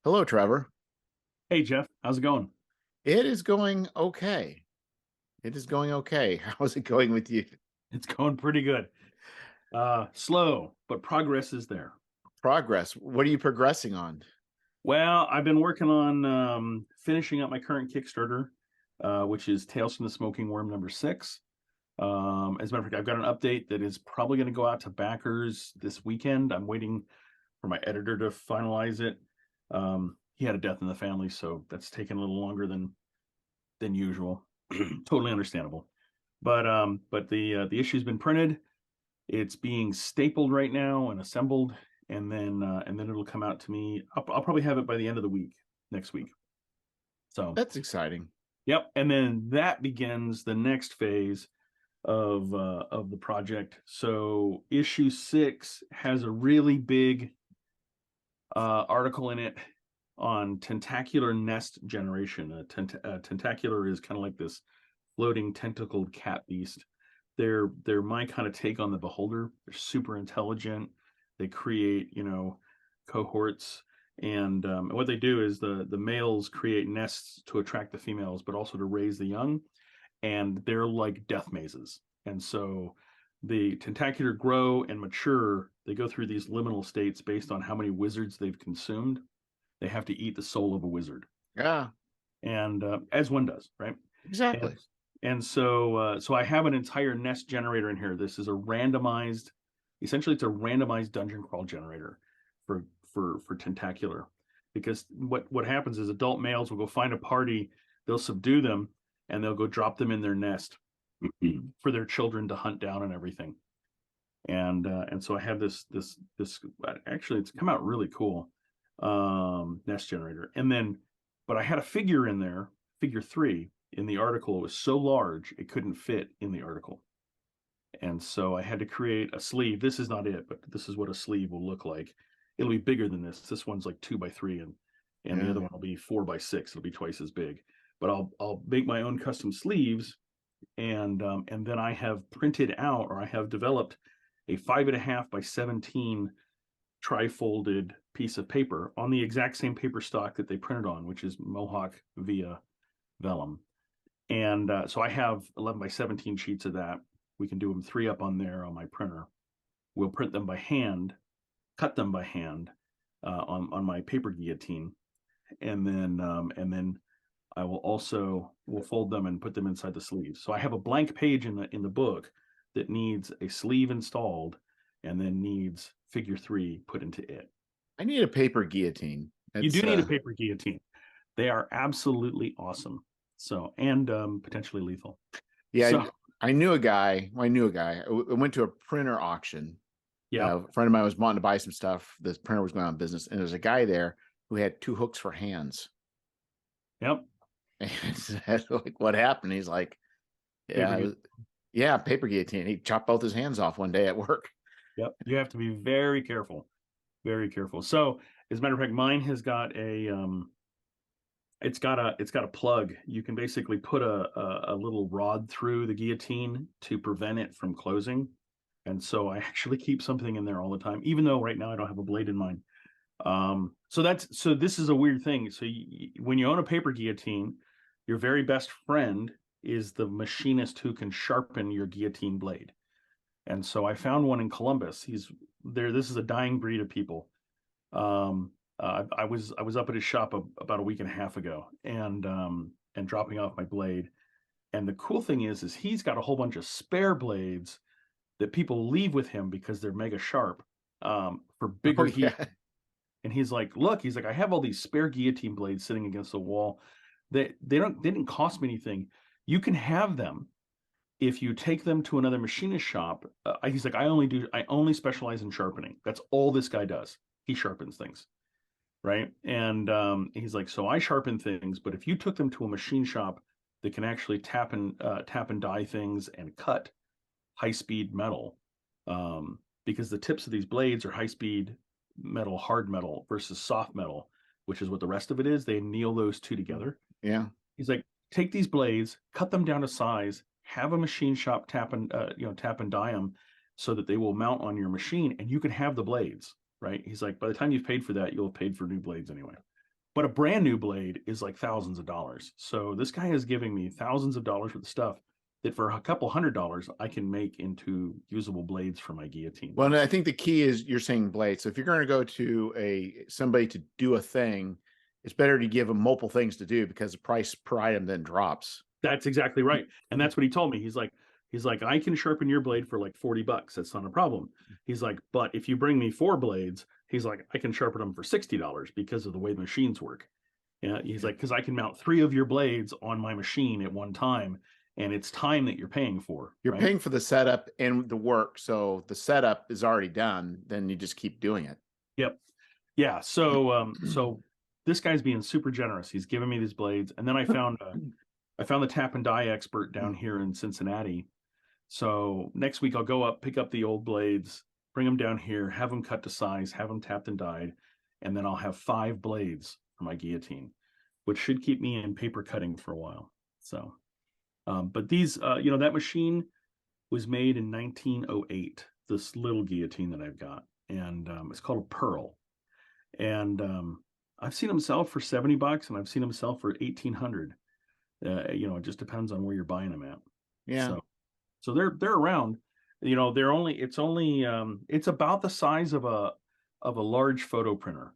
Hello, Trevor. Hey Jeff, how's it going? It is going okay. It is going okay. How's it going with you? It's going pretty good. Slow, but progress is there. Progress. What are you progressing on? Well, I've been working on finishing up my current Kickstarter, which is Tales from the Smoking Worm #6. As a matter of fact, I've got an update that is probably going to go out to backers this weekend. I'm waiting for my editor to finalize it. He had a death in the family, so that's taken a little longer than usual. Totally understandable. But the issue's been printed. It's being stapled right now and assembled, and then it'll come out to me. I'll probably have it by the end of the week next week. So, That's exciting. yep. And then that begins the next phase of the project. So issue 6 has a really big article in it on tentacular nest generation. Tentacular is kind of like this floating tentacled cat beast. They're my kind of take on the beholder. They're super intelligent. They create, cohorts, and what they do is the males create nests to attract the females, but also to raise the young. And they're like death mazes. And so the tentacular grow and mature. They go through these liminal states based on how many wizards they've consumed. They have to eat the soul of a wizard, Yeah, and as one does, right? And exactly. so I have an entire nest generator in here. This is a randomized, essentially, it's a randomized dungeon crawl generator for tentacular, because what happens is adult males will go find a party, they'll subdue them, and they'll go drop them in their nest for their children to hunt down and everything. And so I have this actually it's come out really cool nest generator. And then but I had a figure in there, figure 3 in the article. It was so large it couldn't fit in the article. And so I had to create a sleeve. This is not it, but this is what a sleeve will look like. It'll be bigger than this. This one's like 2 by 3, and the Yeah. other one will be 4 by 6. It'll be twice as big. But I'll make my own custom sleeves, and then I have printed out, or I have developed, a 5.5 by 17 tri-folded piece of paper on the exact same paper stock that they printed on, which is Mohawk via vellum. And so I have 11 by 17 sheets of that. We can do them 3 up on there on my printer. We'll print them by hand, cut them by hand on my paper guillotine, and then I will fold them and put them inside the sleeves. So I have a blank page in the book that needs a sleeve installed, and then needs figure 3 put into it. I need a paper guillotine. You do It's need a paper guillotine. They are absolutely awesome. So, and potentially lethal. yeah, So, I knew a guy. I knew a guy. I went to a printer auction. yeah, A friend of mine was wanting to buy some stuff. This printer was going on business, and there's a guy there who had 2 hooks for hands. yep, And I said, like, what happened? He's like, paper. yeah, yeah, paper guillotine. He chopped both his hands off one day at work. Yep, you have to be very careful, very careful. So, as a matter of fact, mine has got it's got a plug. You can basically put a little rod through the guillotine to prevent it from closing. And so I actually keep something in there all the time, even though right now I don't have a blade in mine. So this is a weird thing. So when you own a paper guillotine, your very best friend is the machinist who can sharpen your guillotine blade. And so I found one in Columbus. He's there. This is a dying breed of people. I was up at his shop about a week and a half ago, and dropping off my blade. And the cool thing is he's got a whole bunch of spare blades that people leave with him because they're mega sharp, for Oh bigger yeah, guillotine. And he's like, look, he's like, I have all these spare guillotine blades sitting against the wall. They didn't cost me anything. You can have them if you take them to another machinist shop. He's like, I only specialize in sharpening. That's all this guy does. He sharpens things, right? And he's like, so I sharpen things, but if you took them to a machine shop that can actually tap and die things and cut high speed metal, because the tips of these blades are high speed metal, hard metal versus soft metal, which is what the rest of it is. They anneal those two together. yeah. He's like, take these blades, cut them down to size, have a machine shop tap and die them so that they will mount on your machine, and you can have the blades. Right? He's like, by the time you've paid for that, you'll have paid for new blades anyway. But a brand new blade is like thousands of dollars. So this guy is giving me thousands of dollars worth of stuff that for a couple $100 I can make into usable blades for my guillotine. Well, and I think the key is you're saying blade. So if you're going to go to somebody to do a thing, it's better to give them multiple things to do because the price per item then drops. That's exactly right. And that's what he told me. He's like, I can sharpen your blade for like $40. That's not a problem. He's like, but if you bring me 4 blades, he's like, I can sharpen them for $60 because of the way the machines work. Yeah, he's like, because I can mount 3 of your blades on my machine at one time, and it's time that you're paying for. You're right? paying for the setup and the work. So the setup is already done. Then you just keep doing it. Yep. Yeah. So this guy's being super generous. He's giving me these blades, and then I found the tap and die expert down here in Cincinnati. So next week I'll go up, pick up the old blades, bring them down here, have them cut to size, have them tapped and dyed, and then I'll have 5 blades for my guillotine, which should keep me in paper cutting for a while. So, but these, that machine was made in 1908. This little guillotine that I've got, and it's called a Pearl, and I've seen them sell for $70, and I've seen them sell for 1,800. It just depends on where you're buying them at. Yeah. So they're around. It's about the size of a large photo printer,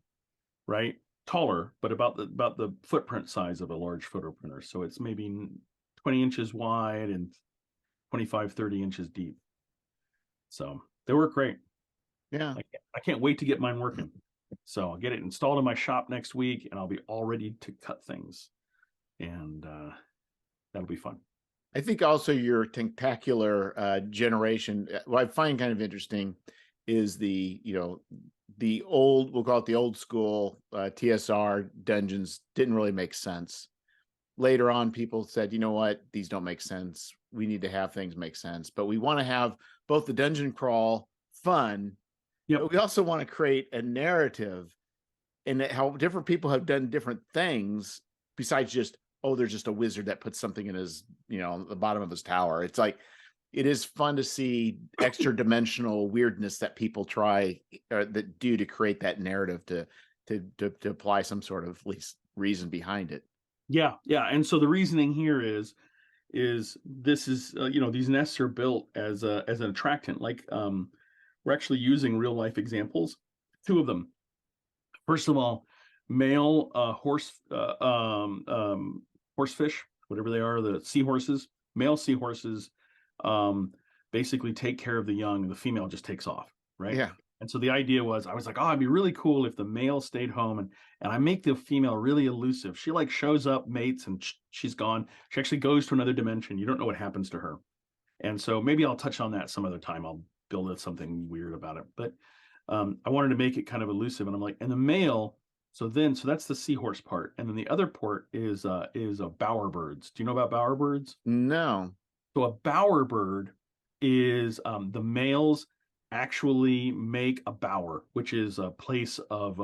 right? Taller, but about the footprint size of a large photo printer. So it's maybe 20 inches wide and 25, 30 inches deep. So they work great. Yeah. I can't wait to get mine working. So I'll get it installed in my shop next week, and I'll be all ready to cut things. And that'll be fun. I think also your tentacular generation, what I find kind of interesting is the old, we'll call it the old school TSR dungeons didn't really make sense. Later on, people said, you know what, these don't make sense. We need to have things make sense, but we want to have both the dungeon crawl fun. Yep. But we also want to create a narrative and how different people have done different things besides just, oh, there's just a wizard that puts something in his, the bottom of his tower. It's like, it is fun to see extra dimensional weirdness that people try or that do to create that narrative to apply some sort of at least reason behind it. Yeah. And so the reasoning here is this is these nests are built as an attractant. Like we're actually using real life examples. 2 of them. First of all, male horsefish, whatever they are, the seahorses, male seahorses, basically take care of the young, and the female just takes off, right? Yeah. And so the idea was, I was like, oh, it'd be really cool if the male stayed home, and I make the female really elusive. She like shows up, mates, and she's gone. She actually goes to another dimension. You don't know what happens to her. And so maybe I'll touch on that some other time. I'll build something weird about it. But I wanted to make it kind of elusive, and I'm like, and the male. So that's the seahorse part, and then the other part is a bowerbirds. Do you know about bowerbirds? No. So a bowerbird is the males actually make a bower, which is a place of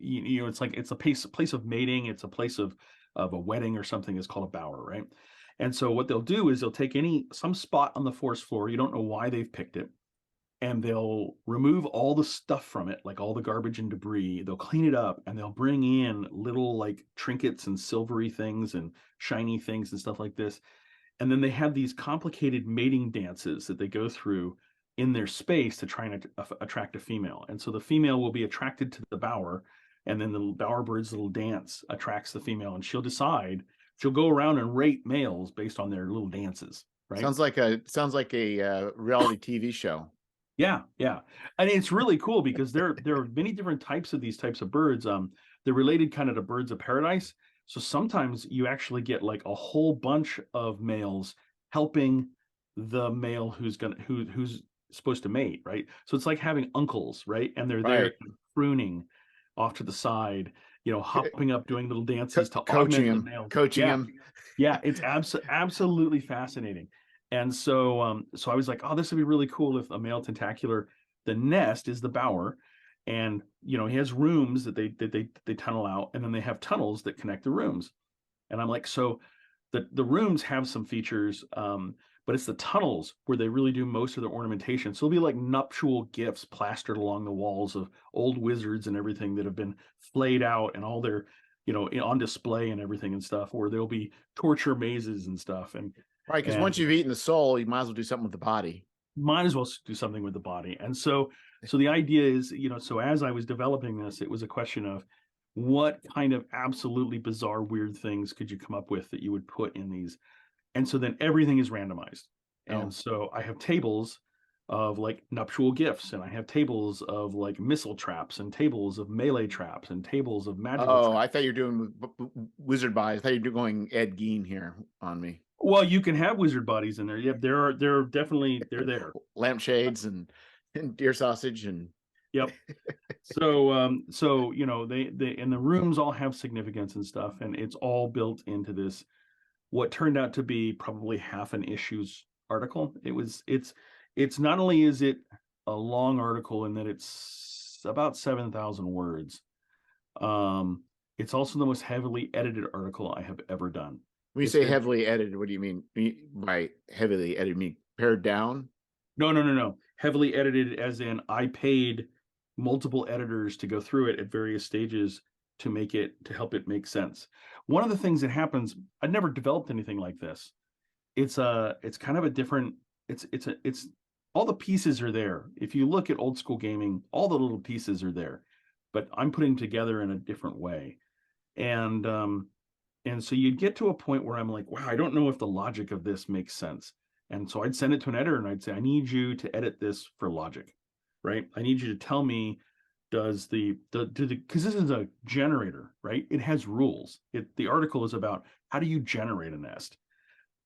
it's a place of mating. It's a place of a wedding or something. Is called a bower, right? And so what they'll do is they'll take some spot on the forest floor. You don't know why they've picked it, and they'll remove all the stuff from it, like all the garbage and debris. They'll clean it up, and they'll bring in little like trinkets and silvery things and shiny things and stuff like this. And then they have these complicated mating dances that they go through in their space to try and attract a female. And so the female will be attracted to the bower, and then the bowerbird's little dance attracts the female, and she'll go around and rate males based on their little dances. Right? Sounds like a reality TV show. Yeah. And it's really cool because there are many different types of these types of birds. They're related kind of to birds of paradise. So sometimes you actually get like a whole bunch of males helping the male who's supposed to mate, right? So it's like having uncles, right? And they're there pruning off to the side, hopping up, doing little dances to coaching augment him, the male. coaching him. Yeah, it's absolutely fascinating. And so I was like, oh, this would be really cool if a male tentacular, the nest is the bower, and he has rooms that they tunnel out, and then they have tunnels that connect the rooms. And I'm like, so the rooms have some features, but it's the tunnels where they really do most of the ornamentation. So it'll be like nuptial gifts plastered along the walls of old wizards and everything that have been flayed out and all their, on display and everything and stuff, or there'll be torture mazes and stuff. And Right, because once you've eaten the soul, you might as well do something with the body. might as well do something with the body. And so the idea is, so as I was developing this, it was a question of what kind of absolutely bizarre, weird things could you come up with that you would put in these? And so then everything is randomized. And so I have tables of like nuptial gifts, and I have tables of like missile traps, and tables of melee traps, and tables of magical traps. I thought you were doing wizard bodies. I thought you were going Ed Gein here on me. Well, you can have wizard bodies in there. Yeah, they're definitely they're there. Lampshades and deer sausage and yep. So they and the rooms all have significance and stuff, and it's all built into this what turned out to be probably half an issues article. It's not only is it a long article in that it's about 7,000 words. It's also the most heavily edited article I have ever done. When you say heavily edited, what do you mean by heavily edited? Mean pared down? No. Heavily edited as in I paid multiple editors to go through it at various stages to help it make sense. One of the things that happens, I'd never developed anything like this. It's kind of a different, it's all the pieces are there. If you look at old school gaming, all the little pieces are there, but I'm putting together in a different way. And so you'd get to a point where I'm like, wow, I don't know if the logic of this makes sense. And so I'd send it to an editor and I'd say, I need you to edit this for logic, right? I need you to tell me, does because this is a generator, right? It has rules. The article is about how do you generate a nest,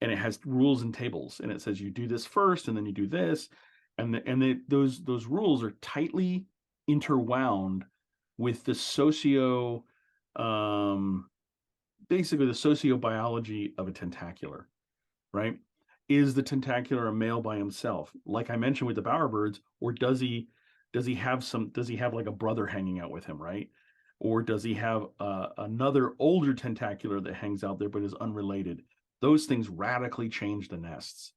and it has rules and tables, and it says you do this first, and then you do this, and those rules are tightly interwound with the basically the sociobiology of a tentacular, right? Is the tentacular a male by himself, like I mentioned with the bowerbirds, or does he have like a brother hanging out with him, right? Or does he have another older tentacular that hangs out there but is unrelated? Those things radically change the nests.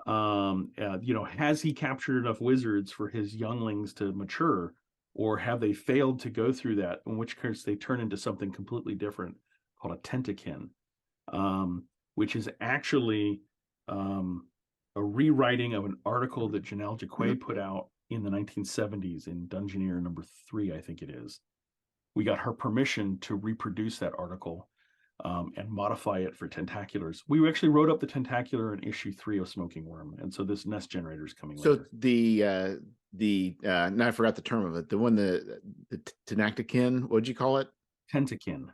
Has he captured enough wizards for his younglings to mature, or have they failed to go through that, in which case they turn into something completely different called a tentakin, which is actually a rewriting of an article that Janelle Jacquet put out in the 1970s in Dungeoneer number 3, I think it is. We got her permission to reproduce that article and modify it for tentaculars. We actually wrote up the tentacular in issue 3 of Smoking Worm, and so this nest generator is coming later. So now I forgot the term of it. The one the tenactikin, what'd you call it? Tentakin.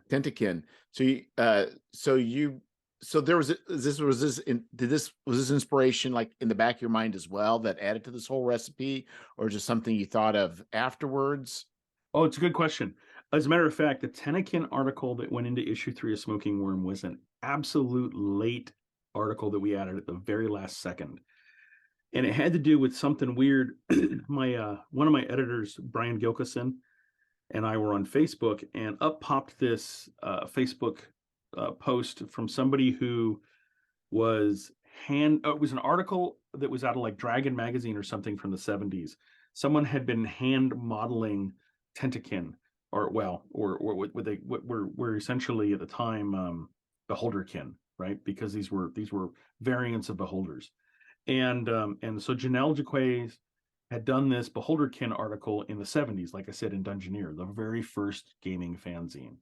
So there was was this inspiration like in the back of your mind as well that added to this whole recipe, or just something you thought of afterwards? Oh, it's a good question. As a matter of fact, the Tentakin article that went into issue 3 of Smoking Worm was an absolute late article that we added at the very last second. And it had to do with something weird. One of my editors, Brian Gilkison, and I were on Facebook, and up popped this Facebook post from somebody who was it was an article that was out of like Dragon magazine or something from the 70s. Someone had been hand modeling Tentakin, or what were essentially at the time Beholderkin, right? Because these were variants of Beholders. And so Janelle Jacquet had done this Beholderkin article in the 70s, like I said, in Dungeoneer, the very first gaming fanzine.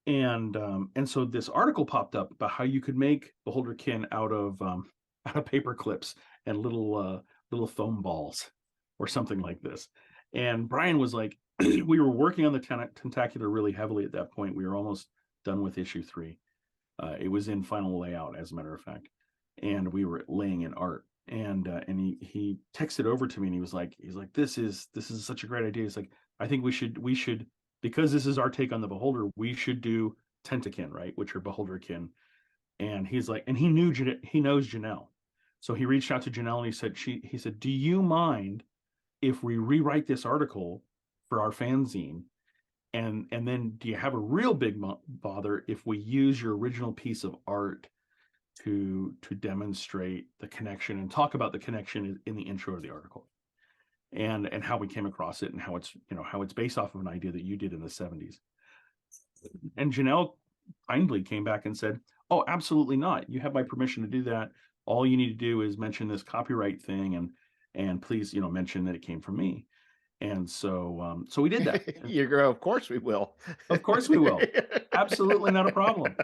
And so this article popped up about how you could make Beholderkin out of paper clips and little foam balls or something like this. And Brian was like, we were working on the tentacular really heavily at that point. We were almost done with issue 3. It was in final layout, as a matter of fact, and we were laying in art. And he texted over to me, and he's like, this is such a great idea. He's like, I think we should, because this is our take on the Beholder, we should do Tentakin, right, which are Beholderkin. And he's like, and he knows Janelle, so he reached out to Janelle, and he said, do you mind if we rewrite this article for our fanzine, and then do you have a real big bother if we use your original piece of art to demonstrate the connection and talk about the connection in the intro of the article, and how we came across it, and how it's, how it's based off of an idea that you did in the 70s. And Janelle kindly came back and said, "Oh, absolutely not. You have my permission to do that. All you need to do is mention this copyright thing, and please, mention that it came from me." And so we did that. You go, of course we will. Of course we will. Absolutely not a problem.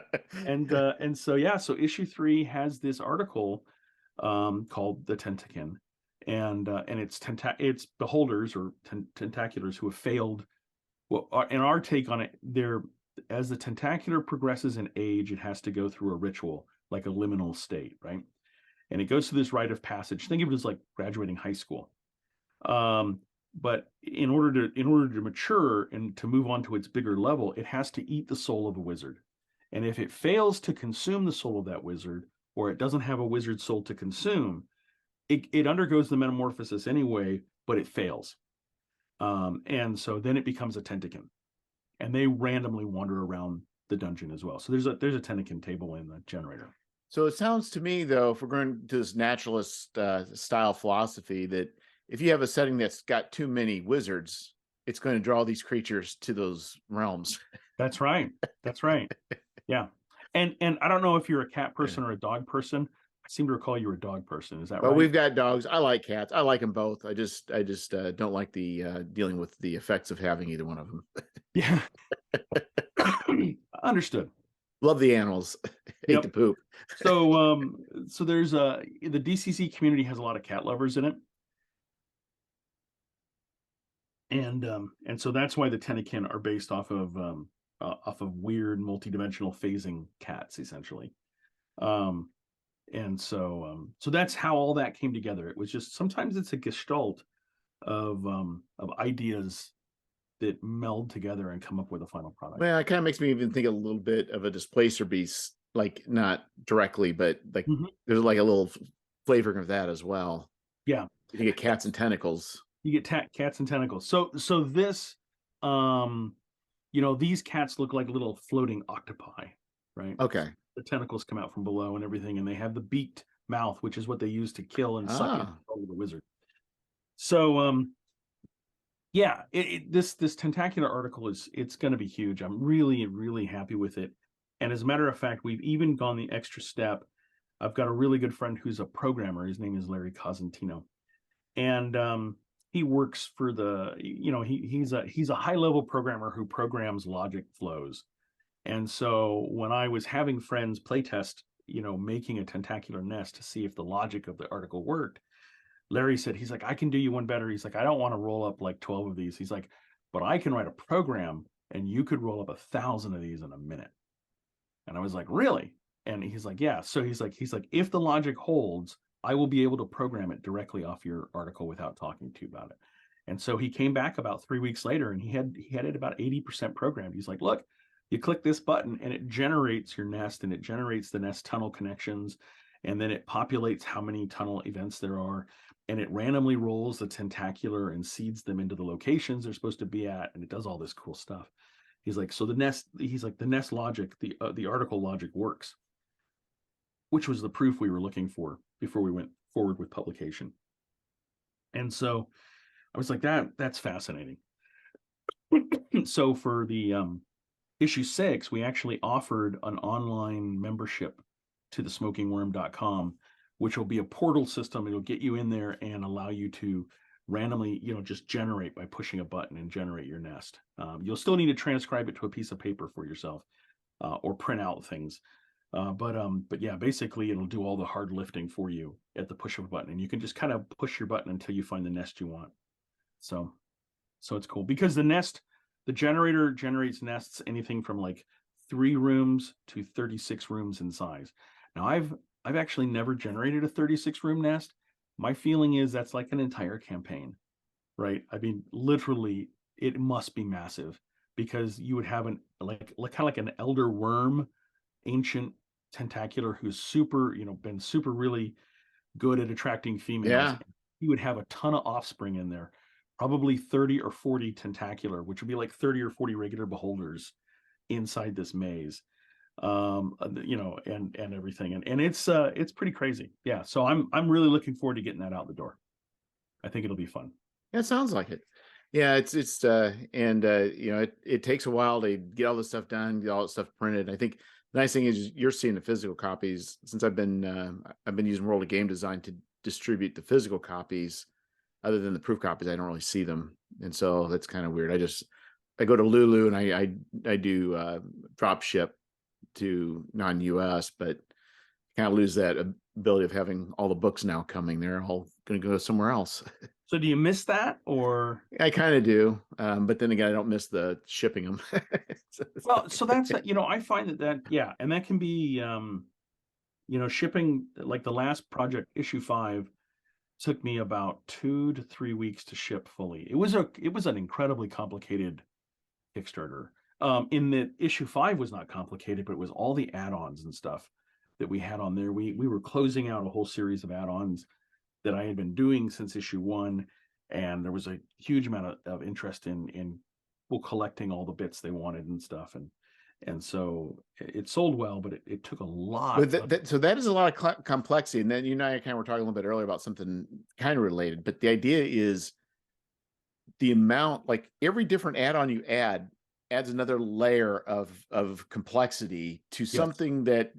And so yeah, so issue 3 has this article called The Tentakin, and it's beholders or tentaculars who have failed. Well, in our take on it, as the tentacular progresses in age, it has to go through a ritual, like a liminal state, right? And it goes through this rite of passage. Think of it as like graduating high school. But in order to mature and to move on to its bigger level, it has to eat the soul of a wizard. And if it fails to consume the soul of that wizard, or it doesn't have a wizard soul to consume, it undergoes the metamorphosis anyway, but it fails. And so then it becomes a tentakin, and they randomly wander around the dungeon as well. So there's a tentakin table in the generator. So it sounds to me, though, if we're going to this naturalist style philosophy, that if you have a setting that's got too many wizards, it's going to draw these creatures to those realms. That's right. That's right. Yeah. And I don't know if you're a cat person or a dog person. I seem to recall you were a dog person. Is that right? But we've got dogs. I like cats. I like them both. I just don't like the dealing with the effects of having either one of them. Yeah. Understood. Love the animals. Hate the poop. So so there's the DCC community has a lot of cat lovers in it. And so that's why the Tentakin are based off of weird multidimensional phasing cats, essentially. And so that's how all that came together. It was just, sometimes it's a gestalt of ideas that meld together and come up with a final product. Well, it kind of makes me even think a little bit of a Displacer Beast, like not directly, but like there's like a little flavoring of that as well. Yeah, you get cats and tentacles. You get cats and tentacles. So this, these cats look like little floating octopi, right? Okay. The tentacles come out from below and everything, and they have the beaked mouth, which is what they use to kill and suck in the wizard. So yeah, this tentacular article it's going to be huge. I'm really happy with it. And as a matter of fact, we've even gone the extra step. I've got a really good friend who's a programmer. His name is Larry Cosentino, and he works for the, he's a high level programmer who programs logic flows. And so when I was having friends playtest, making a tentacular nest to see if the logic of the article worked, Larry said, he's like, I can do you one better. He's like, I don't want to roll up like 12 of these. He's like, but I can write a program and you could roll up 1,000 of these in a minute. And I was like, really? And he's like, yeah. So he's like, if the logic holds, I will be able to program it directly off your article without talking to you about it. And so he came back about 3 weeks later, and he had it about 80% programmed. He's like, look, you click this button and it generates your nest, and it generates the nest tunnel connections. And then it populates how many tunnel events there are. And it randomly rolls the tentacular and seeds them into the locations they're supposed to be at. And it does all this cool stuff. He's like, so the nest logic, the article logic works, which was the proof we were looking for before we went forward with publication. And so I was like, that's fascinating. So for the issue 6, we actually offered an online membership to the smokingworm.com, which will be a portal system. It'll get you in there and allow you to randomly, just generate by pushing a button and generate your nest. You'll still need to transcribe it to a piece of paper for yourself or print out things. But yeah, basically it'll do all the hard lifting for you at the push of a button, and you can just kind of push your button until you find the nest you want. So it's cool because the generator generates nests anything from like 3 rooms to 36 rooms in size. Now I've actually never generated a 36 room nest. My feeling is that's like an entire campaign, right? I mean, literally it must be massive, because you would have kind of like an elder worm, ancient tentacular who's super, been super really good at attracting females. Yeah. He would have a ton of offspring in there, probably 30 or 40 tentacular, which would be like 30 or 40 regular beholders inside this maze. you know, and everything, and it's pretty crazy. Yeah, so I'm really looking forward to getting that out the door. I think it'll be fun. Yeah, it sounds like it. Yeah, it's and you know, it takes a while to get all this stuff done, get all this stuff printed. I think the nice thing is you're seeing the physical copies since I've been using World of Game Design to distribute the physical copies. Other than the proof copies, I don't really see them, and so that's kind of weird. I go to Lulu and I do drop ship to non-US, but kind of lose that ability of having all the books now coming. They're all going to go somewhere else. So do you miss that, or? I kind of do, but then again, I don't miss the shipping them. Well, so that's, you know, I find that yeah, and that can be, you know, shipping, like the last project, issue 5, took me about 2 to 3 weeks to ship fully. It was an incredibly complicated Kickstarter. In that issue 5 was not complicated, but it was all the add-ons and stuff that we had on there. We were closing out a whole series of add-ons that I had been doing since issue 1, and there was a huge amount of interest in people collecting all the bits they wanted and stuff, and so it sold well, but it took a lot. But so that is a lot of complexity. And then you and I kind of were talking a little bit earlier about something kind of related, but the idea is the amount, like every different add-on you add adds another layer of complexity to Yes. something that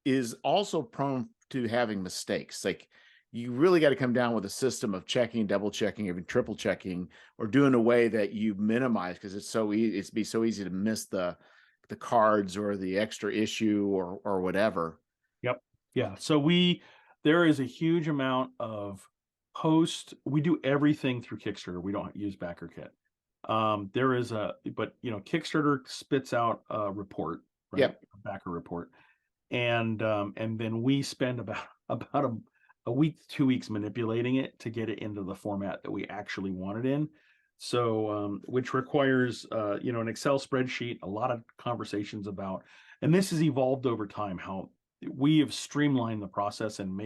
is also prone to having mistakes. Like you really got to come down with a system of checking, double checking, even triple checking, or doing a way that you minimize, because it's so easy. It's be so easy to miss the cards or the extra issue or whatever. Yep. Yeah. So there is a huge amount of we do everything through Kickstarter. We don't use BackerKit. There is but you know, Kickstarter spits out a report, right? Yep. A backer report. And then we spend about a week, 2 weeks manipulating it to get it into the format that we actually want it in. So, which requires, you know, an Excel spreadsheet, a lot of conversations about, and this has evolved over time, how we have streamlined the process and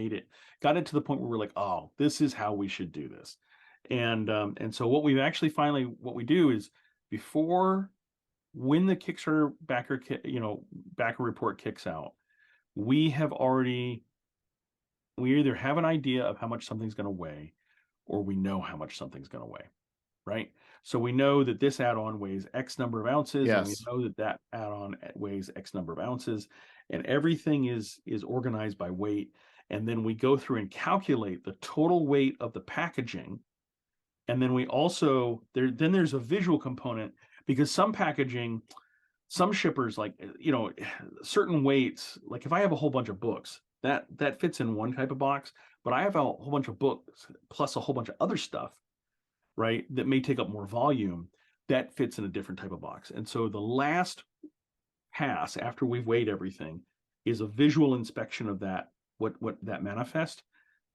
got it to the point where we're like, oh, this is how we should do this. And so what we do is, when the Kickstarter backer report kicks out, we either have an idea of how much something's going to weigh, or we know how much something's going to weigh, right? So we know that this add-on weighs X number of ounces, and we Yes. know that that add-on weighs X number of ounces, and everything is organized by weight. And then we go through and calculate the total weight of the packaging. And then we also, there's a visual component, because some shippers, like, you know, certain weights, like if I have a whole bunch of books, that fits in one type of box, but I have a whole bunch of books plus a whole bunch of other stuff, right, that may take up more volume, that fits in a different type of box. And so the last pass after we've weighed everything is a visual inspection of that, what that manifest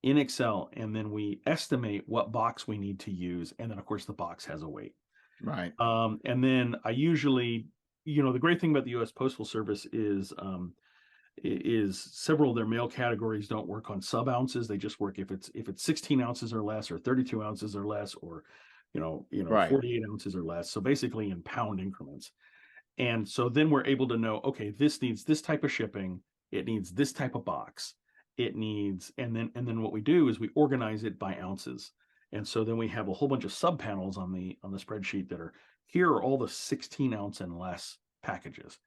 in Excel, and then we estimate what box we need to use, and then of course the box has a weight. Right. And then I usually, you know, the great thing about the U.S. Postal Service is several of their mail categories don't work on sub ounces. They just work if it's 16 ounces or less, or 32 ounces or less, or Right. 48 ounces or less. So basically in pound increments. And so then we're able to know, okay, this needs this type of shipping. It needs this type of box. It needs, and then what we do is we organize it by ounces. And so then we have a whole bunch of sub panels on the spreadsheet that are, here are all the 16 ounce and less packages,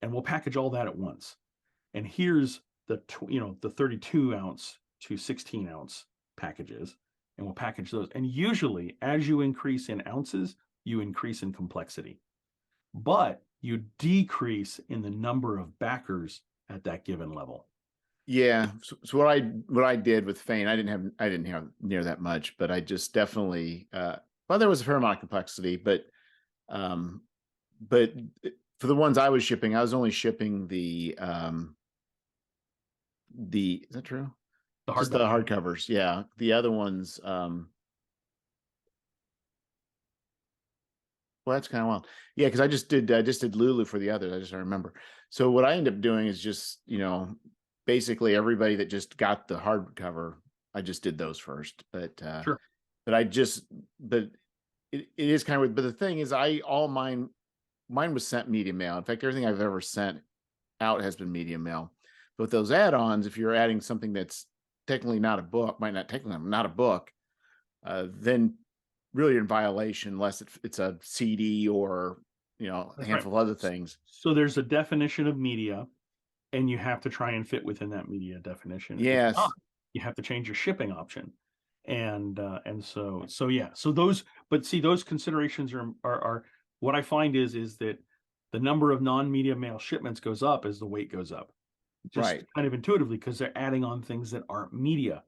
and we'll package all that at once. And here's the 32 ounce to 16 ounce packages, and we'll package those. And usually, as you increase in ounces, you increase in complexity, but you decrease in the number of backers at that given level. Yeah. So what I did with Fane, I didn't have near that much, but I just definitely well, there was a fair amount of complexity, but for the ones I was shipping, I was only shipping the is that true? Just the hardcovers. Yeah. The other ones, well, that's kind of wild. Yeah, because I just did Lulu for the others. I just don't remember. So what I ended up doing is just, you know, basically everybody that just got the hardcover, I just did those first. But Sure. but it is kind of weird. But the thing is, mine was sent media mail. In fact, everything I've ever sent out has been medium mail. But with those add-ons, if you're adding something that's technically not a book, might not technically not a book, then really you're in violation unless it's a CD or a That's right. handful of other things. So there's a definition of media, and you have to try and fit within that media definition. If not, Yes, you have to change your shipping option. And so yeah. So those, but see, those considerations are what I find is that the number of non-media mail shipments goes up as the weight goes up, just right, kind of intuitively, because they're adding on things that aren't media.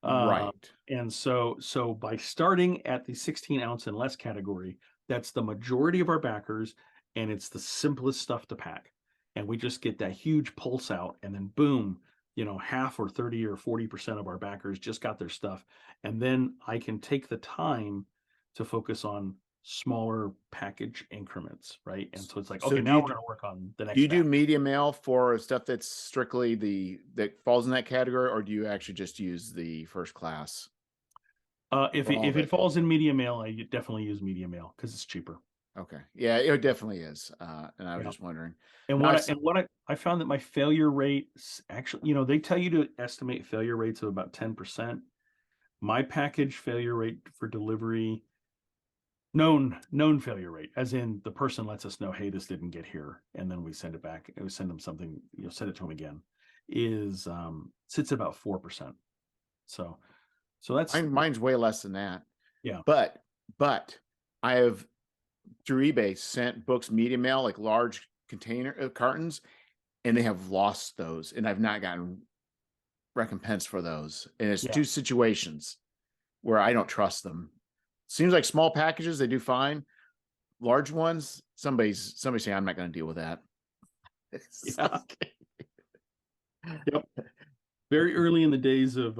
right. And so by starting at the 16 ounce and less category, that's the majority of our backers, and it's the simplest stuff to pack. And we just get that huge pulse out, and then boom, half or 30 or 40% of our backers just got their stuff. And then I can take the time to focus on smaller package increments, right? And so it's like, So okay, now we're going to work on the do next you do batch. media mail for stuff that's strictly that falls in that category, or do you actually just use the first class If for all if of it it? falls in media mail, I definitely use media mail because it's cheaper. Okay, yeah, it definitely is. And I was Yeah. just wondering. And Now, what I found that my failure rate actually, they tell you to estimate failure rates of about 10%. My package failure rate for delivery, known failure rate, as in the person lets us know, hey, this didn't get here, and then we send it back, and we send them something, send it to them again, is sits at about 4%. So that's mine's way less than that. yeah. But I have through eBay sent books media mail, like large container cartons, and they have lost those, and I've not gotten recompense for those. And it's Yeah. two situations where I don't trust them. Seems like small packages, they do fine. Large ones, somebody saying I'm not going to deal with that. It's Yeah. like, Yep. Very early in the days of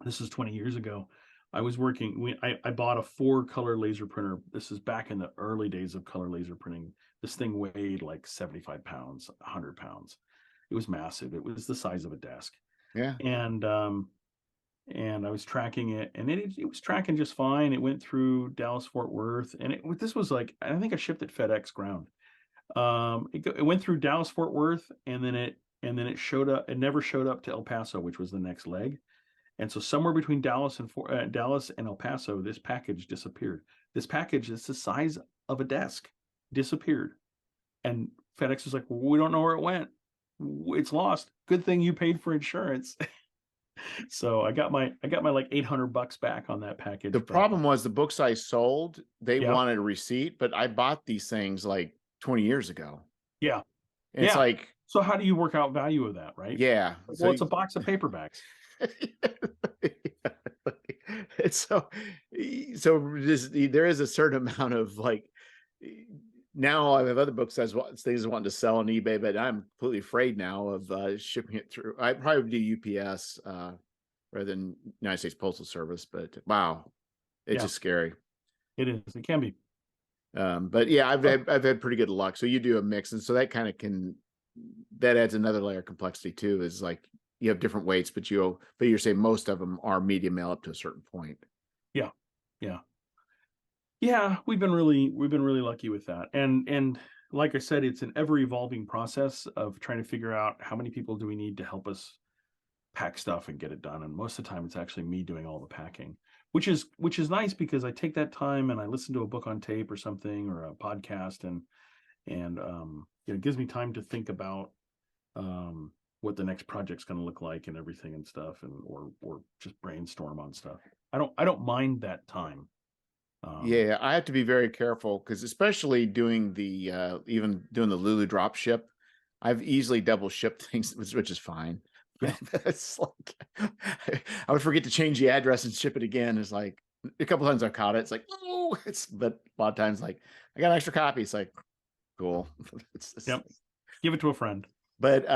this is 20 years ago. I was working. I bought a 4-color laser printer. This is back in the early days of color laser printing. This thing weighed like 75 pounds, 100 pounds. It was massive. It was the size of a desk. yeah. And I was tracking it, and it was tracking just fine. It went through Dallas Fort Worth, and this was like, I think I shipped it FedEx ground. It went through Dallas Fort Worth, and then it showed up. It never showed up to El Paso, which was the next leg. And so somewhere between Dallas and El Paso, this package disappeared. This package is the size of a desk, disappeared. And FedEx was like, well, we don't know where it went. It's lost. Good thing you paid for insurance. So I got my like $800 back on that package. The problem was the books I sold, they yeah, wanted a receipt, but I bought these things like 20 years ago. yeah, And it's yeah. like, So how do you work out value of that, right? yeah. Well, it's a box of paperbacks. It's so there is a certain amount of like, now I have other books as well, things I want to sell on eBay, but I'm completely afraid now of shipping it through. I probably do UPS rather than United States Postal Service, but wow, it's Yeah, just scary. it is. It can be. But yeah, I've had pretty good luck. So you do a mix, and so that kind of that adds another layer of complexity too. Is like you have different weights, but you're saying most of them are medium mail up to a certain point. Yeah, yeah, yeah. We've been really lucky with that, and like I said, it's an ever evolving process of trying to figure out how many people do we need to help us pack stuff and get it done. And most of the time, it's actually me doing all the packing, which is nice because I take that time and I listen to a book on tape or something, or a podcast, and it gives me time to think about what the next project's going to look like and everything and stuff, and or just brainstorm on stuff. I don't mind that time. Yeah, I have to be very careful because especially doing the even doing the Lulu drop ship, I've easily double shipped things, which is fine. Yeah. It's like I would forget to change the address and ship it again. It's like a couple times I've caught it. It's like, oh, but a lot of times like I got an extra copy. It's like cool. Yep. Give it to a friend. But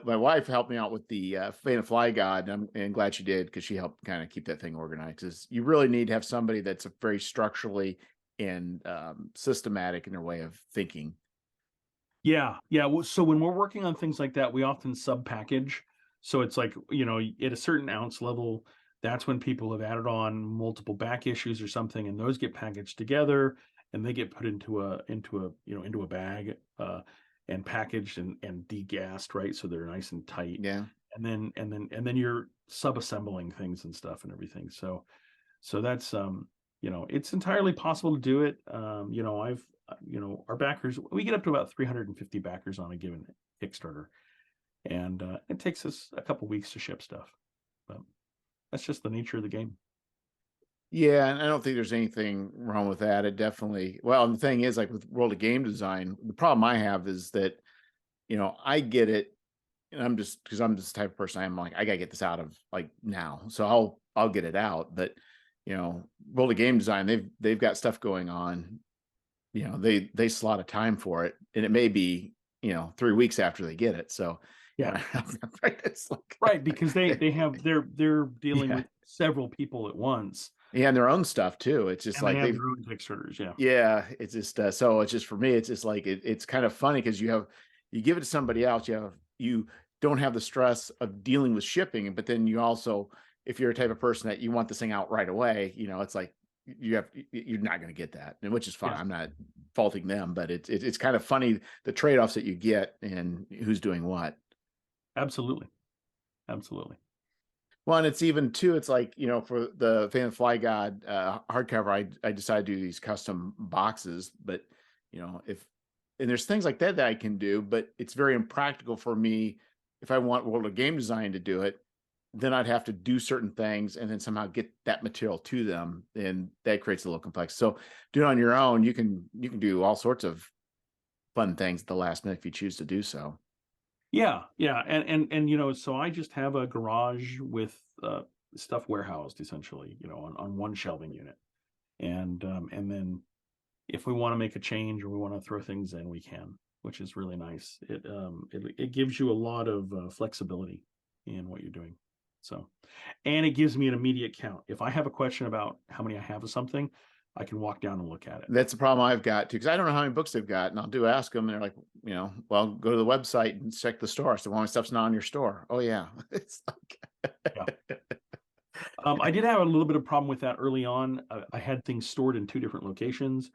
my wife helped me out with the Faint Fly God, and I'm glad she did because she helped kind of keep that thing organized. Because you really need to have somebody that's very structurally and systematic in their way of thinking. Yeah, yeah. So when we're working on things like that, we often sub package. So it's like, at a certain ounce level, that's when people have added on multiple back issues or something, and those get packaged together. and they get put into a bag, and packaged and degassed, right? So they're nice and tight. Yeah. And then you're sub-assembling things and stuff and everything. So that's it's entirely possible to do it. I've our backers, we get up to about 350 backers on a given Kickstarter, and it takes us a couple weeks to ship stuff, but that's just the nature of the game. Yeah, and I don't think there's anything wrong with that. It definitely, well, and the thing is, like with World of Game Design, the problem I have is that, I get it, and I'm just, because I'm just the type of person, I'm like, I gotta get this out of like now. So I'll get it out. But World of Game Design, they've got stuff going on. They slot a time for it, and it may be 3 weeks after they get it. So Yeah. it's like, Right, because they're dealing yeah. with several people at once, Yeah, and their own stuff too. It's just and they like have their own Kickstarters. Yeah. yeah, it's just so it's just for me, it's just like it's kind of funny because you give it to somebody else, you don't have the stress of dealing with shipping, but then you also, if you're a type of person that you want this thing out right away, it's like you're not going to get that, and which is fine. Yes. I'm not faulting them, but it's kind of funny the trade-offs that you get and who's doing what. Absolutely. Absolutely. Well, and it's even too, it's like, for the Fan of the Fly God hardcover, I decided to do these custom boxes, but if, and there's things like that I can do, but it's very impractical for me. If I want World of Game Design to do it, then I'd have to do certain things and then somehow get that material to them, and that creates a little complex. So do it on your own. You can do all sorts of fun things at the last minute if you choose to do so. Yeah, yeah, and so I just have a garage with stuff warehoused essentially, on one shelving unit, and then if we want to make a change or we want to throw things in, we can, which is really nice. It gives you a lot of flexibility in what you're doing. So, and it gives me an immediate count. If I have a question about how many I have of something, I can walk down and look at it. That's the problem I've got too, because I don't know how many books they've got, and I'll ask them, and they're like, well, go to the website and check the store. So, well, my stuff's not on your store. Oh yeah, it's like, Yeah. I did have a little bit of problem with that early on. I had things stored in two different locations,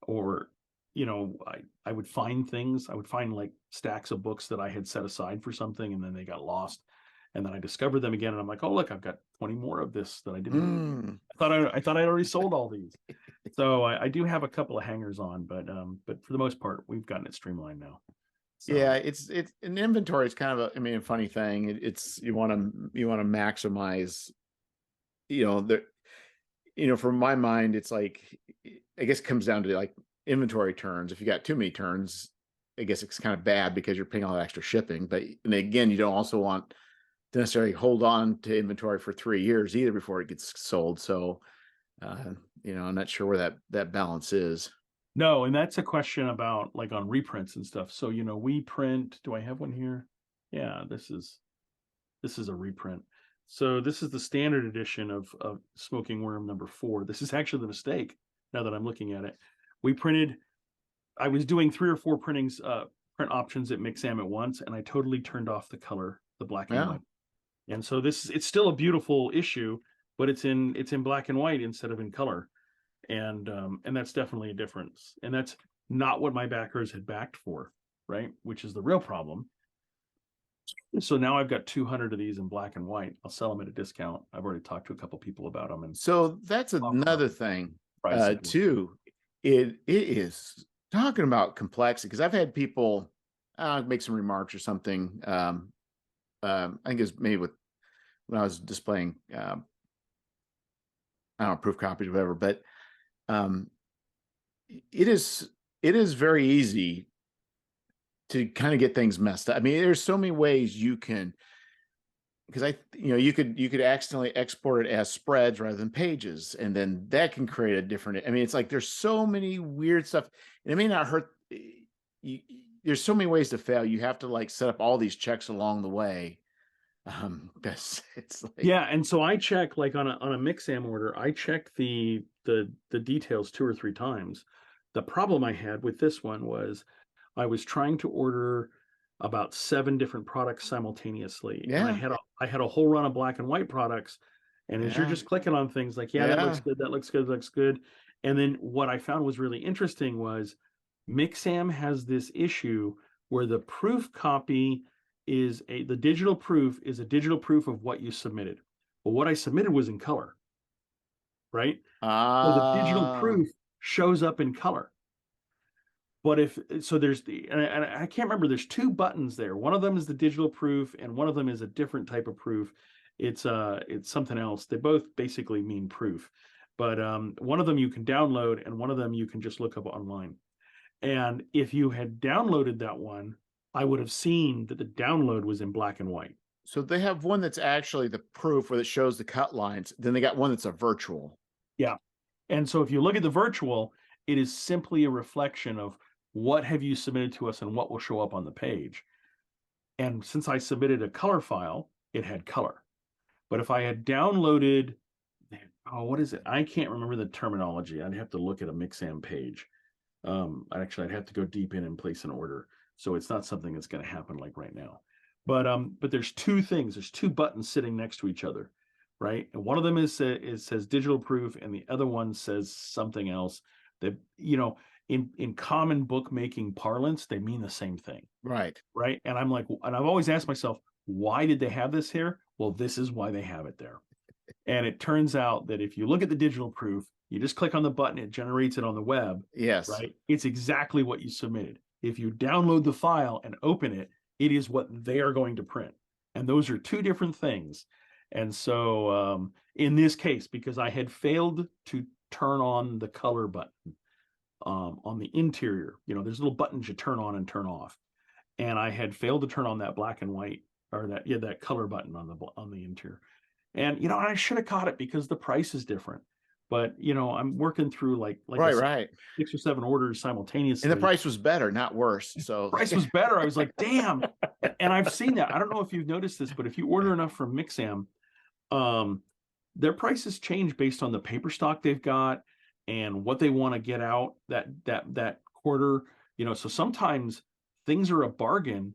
or I would find things. I would find like stacks of books that I had set aside for something, and then they got lost. And then I discovered them again, and I'm like, oh look, I've got 20 more of this that I didn't. I thought I'd already sold all these. So I do have a couple of hangers on, but for the most part, we've gotten it streamlined now. So. Yeah, it's an inventory. It's kind of a funny thing. It's you want to maximize, from my mind, it's like, I guess it comes down to like inventory turns. If you got too many turns, I guess it's kind of bad because you're paying all that extra shipping. But and again, you don't also want to necessarily hold on to inventory for 3 years either before it gets sold. So, I'm not sure where that balance is. No, and that's a question about like on reprints and stuff. So, we print, do I have one here? Yeah, this is a reprint. So this is the standard edition of Smoking Worm #4. This is actually the mistake now that I'm looking at it. I was doing 3 or 4 print options at Mixam at once, and I totally turned off the color, the black and white. And so it's still a beautiful issue, but it's in black and white instead of in color. And that's definitely a difference. And that's not what my backers had backed for, right? Which is the real problem. So now I've got 200 of these in black and white. I'll sell them at a discount. I've already talked to a couple people about them. And so that's another thing too. It is talking about complexity, because I've had people make some remarks or something. I think it's maybe when I was displaying, I don't know, proof copies or whatever, but it is very easy to kind of get things messed up. I mean, there's so many ways you can, because you could accidentally export it as spreads rather than pages, and then that can create a different, I mean, it's like there's so many weird stuff, and it may not hurt you. There's so many ways to fail. You have to like set up all these checks along the way. Because it's like, yeah, and so I check like on a Mixam order, I check the details 2 or 3 times. The problem I had with this one was I was trying to order about 7 different products simultaneously. yeah, And I had a whole run of black and white products. And as you're just clicking on things like, that looks good, that looks good, that looks good. And then what I found was really interesting was Mixam has this issue where the proof copy is the digital proof is a digital proof of what you submitted. Well, what I submitted was in color, right? So the digital Ah, proof shows up in color. But if so, there's and I can't remember. There's two buttons there. One of them is the digital proof, and one of them is a different type of proof. It's something else. They both basically mean proof, but one of them you can download, and one of them you can just look up online. And if you had downloaded that one, I would have seen that the download was in black and white. so they have one that's actually the proof where it shows the cut lines. Then they got one that's a virtual. Yeah. And so if you look at the virtual, it is simply a reflection of what have you submitted to us and what will show up on the page. And since I submitted a color file, it had color. But if I had downloaded, what is it? I can't remember the terminology. I'd have to look at a Mixam page. I'd have to go deep in and place an order. So it's not something that's going to happen like right now. But there's two things. There's two buttons sitting next to each other, right? And one of them says digital proof, and the other one says something else that, in common bookmaking parlance, they mean the same thing, Right. right? And I've always asked myself, why did they have this here? Well, this is why they have it there. And it turns out that if you look at the digital proof, you just click on the button, it generates it on the web, Yes. right? It's exactly what you submitted. If you download the file and open it, it is what they are going to print. And those are two different things. And so in this case, because I had failed to turn on the color button on the interior, there's little buttons you turn on and turn off. And I had failed to turn on that black and white or that color button on the interior. And I should have caught it because the price is different. But I'm working through like I said, Right. 6 or 7 orders simultaneously. And the price was better, not worse. So Price was better. I was like, damn. And I've seen that. I don't know if you've noticed this, but if you order enough from Mixam, their prices change based on the paper stock they've got and what they want to get out that quarter. So sometimes things are a bargain,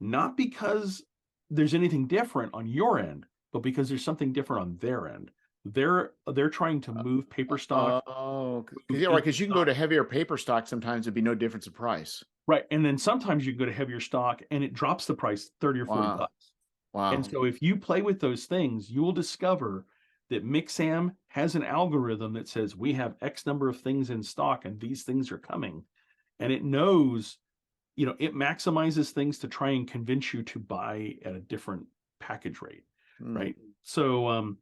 not because there's anything different on your end, but because there's something different on their end. They're trying to move paper stock. oh, move yeah, right. ink Because you can go stock. to heavier paper stock. Sometimes it'd be no difference in price. Right. And then sometimes you go to heavier stock and it drops the price 30 or 40 Wow. bucks. And Wow. so if you play with those things, you will discover that Mixam has an algorithm that says we have X number of things in stock and these things are coming. And it knows, it maximizes things to try and convince you to buy at a different package rate. Right. So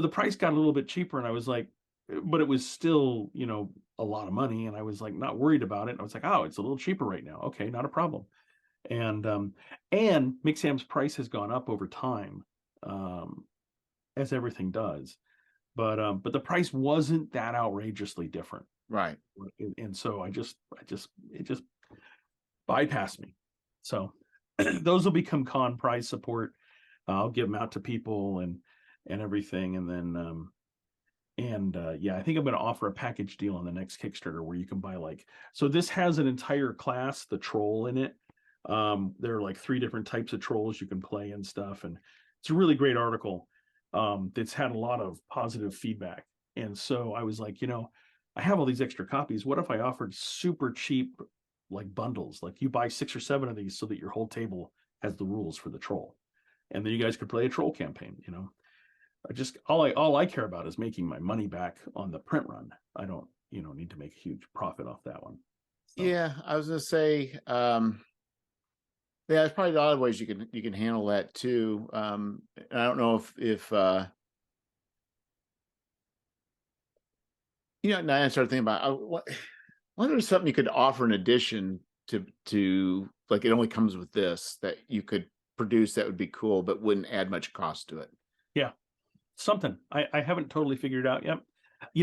the price got a little bit cheaper and I was like, but it was still, a lot of money. And I was like, not worried about it. I was like, oh, it's a little cheaper right now. Okay, not a problem. And Mixam's price has gone up over time, as everything does. But the price wasn't that outrageously different. Right. And so it just bypassed me. So those will become con prize support. I'll give them out to people and everything. And then I think I'm going to offer a package deal on the next Kickstarter where you can buy so this has an entire class, the troll in it. There are 3 different types of trolls you can play and stuff. And it's a really great article that's had a lot of positive feedback. And so I was like, I have all these extra copies. What if I offered super cheap bundles? Like you buy 6 or 7 of these so that your whole table has the rules for the troll. And then you guys could play a troll campaign, all I care about is making my money back on the print run. I don't, need to make a huge profit off that one. So. Yeah, I was gonna say, yeah, there's probably a lot of ways you can handle that too. I don't know if now I started thinking about wonder if something you could offer in addition to like it only comes with this that you could produce that would be cool, but wouldn't add much cost to it. Yeah. Something I haven't totally figured out yet.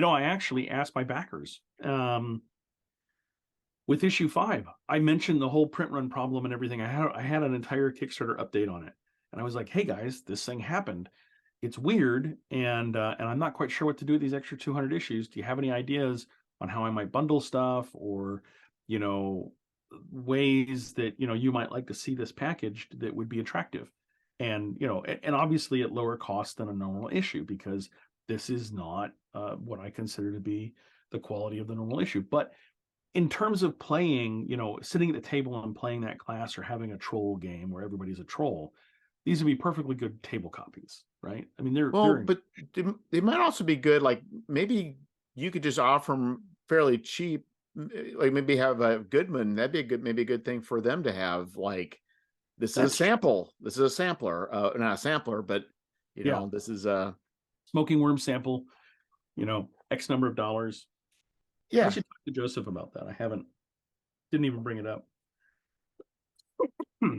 I actually asked my backers with issue 5. I mentioned the whole print run problem and everything. I had an entire Kickstarter update on it, and I was like, "Hey guys, this thing happened. It's weird, and I'm not quite sure what to do with these extra 200 issues. Do you have any ideas on how I might bundle stuff, or ways that you might like to see this packaged that would be attractive?" And and obviously at lower cost than a normal issue, because this is not what I consider to be the quality of the normal issue. But in terms of playing, sitting at the table and playing that class or having a troll game where everybody's a troll, these would be perfectly good table copies, right? I mean, Well, but they might also be good. Like maybe you could just offer them fairly cheap. Like maybe have a good one. That'd be maybe a good thing for them to have. Like this is a sample. This is a sampler, not a sampler, but this is a smoking worm sample. X number of dollars. Yeah, we should talk to Joseph about that. Didn't even bring it up.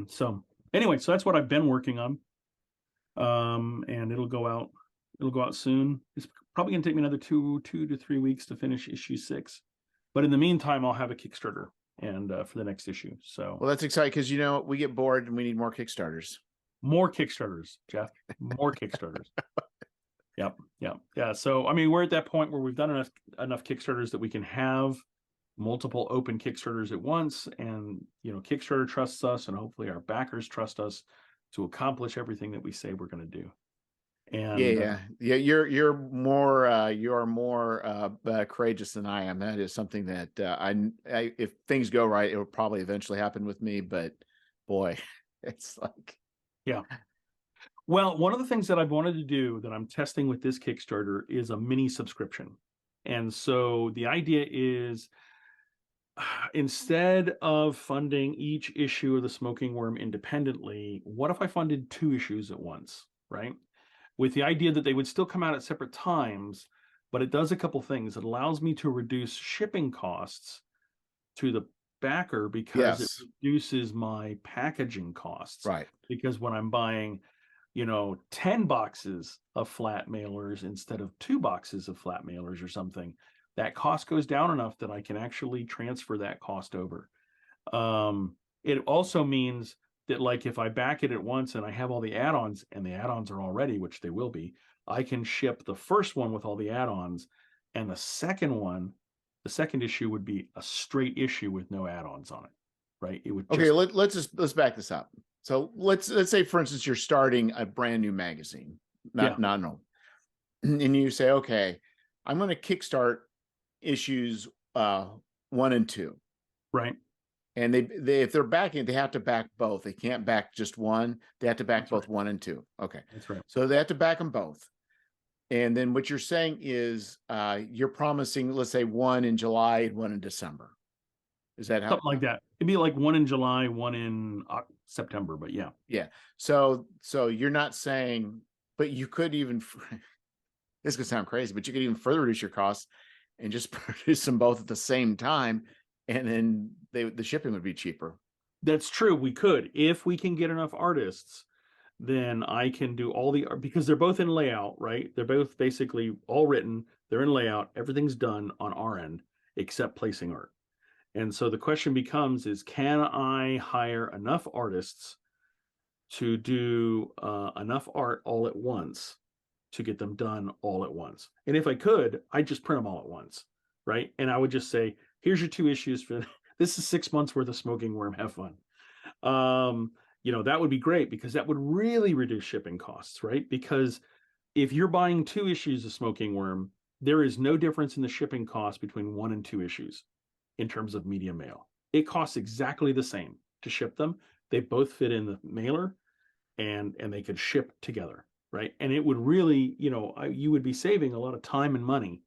So anyway, so that's what I've been working on. And it'll go out soon. It's probably gonna take me another 2 to 3 weeks to finish issue 6. But in the meantime, I'll have a Kickstarter and for the next issue. So well, that's exciting because we get bored and we need more Kickstarters. More Kickstarters, Jeff. More Kickstarters. Yep. Yeah. So I mean, we're at that point where we've done enough Kickstarters that we can have multiple open Kickstarters at once, and Kickstarter trusts us, and hopefully our backers trust us to accomplish everything that we say we're going to do. And yeah, you're more courageous than I am. That is something that I if things go right, it will probably eventually happen with me. But boy, it's like, yeah. Well, one of the things that I've wanted to do that I'm testing with this Kickstarter is a mini subscription. And so the idea is, instead of funding each issue of the Smoking Worm independently, what if I funded 2 issues at once, right? With the idea that they would still come out at separate times, but it does a couple things. It allows me to reduce shipping costs to the backer because it reduces my packaging costs. Right. Because when I'm buying 10 boxes of flat mailers instead of 2 boxes of flat mailers or something, that cost goes down enough that I can actually transfer that cost over. It also means that, like, if I back it at once and I have all the add-ons, and the add-ons are all ready, which they will be, I can ship the first one with all the add-ons, and the second issue would be a straight issue with no add-ons on it, right? It would okay. Let's back this up. So let's say, for instance, you're starting a brand new magazine, not old, and you say, okay, I'm going to kickstart issues 1 and 2, right? And they if they're backing, they have to back both. They can't back just one. They have to back both 1 and 2. Okay, that's right. So they have to back them both. And then what you're saying is you're promising, let's say, 1 in July and 1 in December. Is that how? Something like that. It'd be like 1 in July, 1 in September, but yeah. Yeah. So you're not saying, but you could even, this could sound crazy, but you could even further reduce your costs and just produce them both at the same time. And then the shipping would be cheaper. That's true. We could, if we can get enough artists, then I can do all the, because they're both in layout, right? They're both basically all written. They're in layout. Everything's done on our end except placing art. And so the question becomes is, can I hire enough artists to do enough art all at once to get them done all at once? And if I could, I'd just print them all at once, right? And I would just say, here's your 2 issues for this is 6 months worth of Smoking Worm. Have fun. That would be great because that would really reduce shipping costs, right? Because if you're buying 2 issues of Smoking Worm, there is no difference in the shipping cost between 1 and 2 issues in terms of media mail. It costs exactly the same to ship them. They both fit in the mailer and they could ship together, right? And it would really, you would be saving a lot of time and money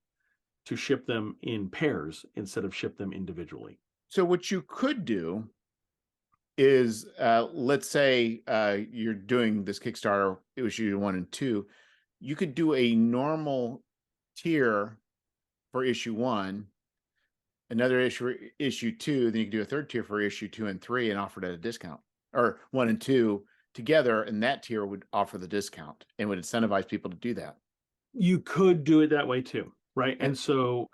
to ship them in pairs instead of ship them individually. So what you could do is, let's say you're doing this Kickstarter issue 1 and 2, you could do a normal tier for issue 1, another issue 2, then you can do a third tier for issue 2 and 3 and offer it at a discount, or 1 and 2 together, and that tier would offer the discount and would incentivize people to do that. You could do it that way too, right? And so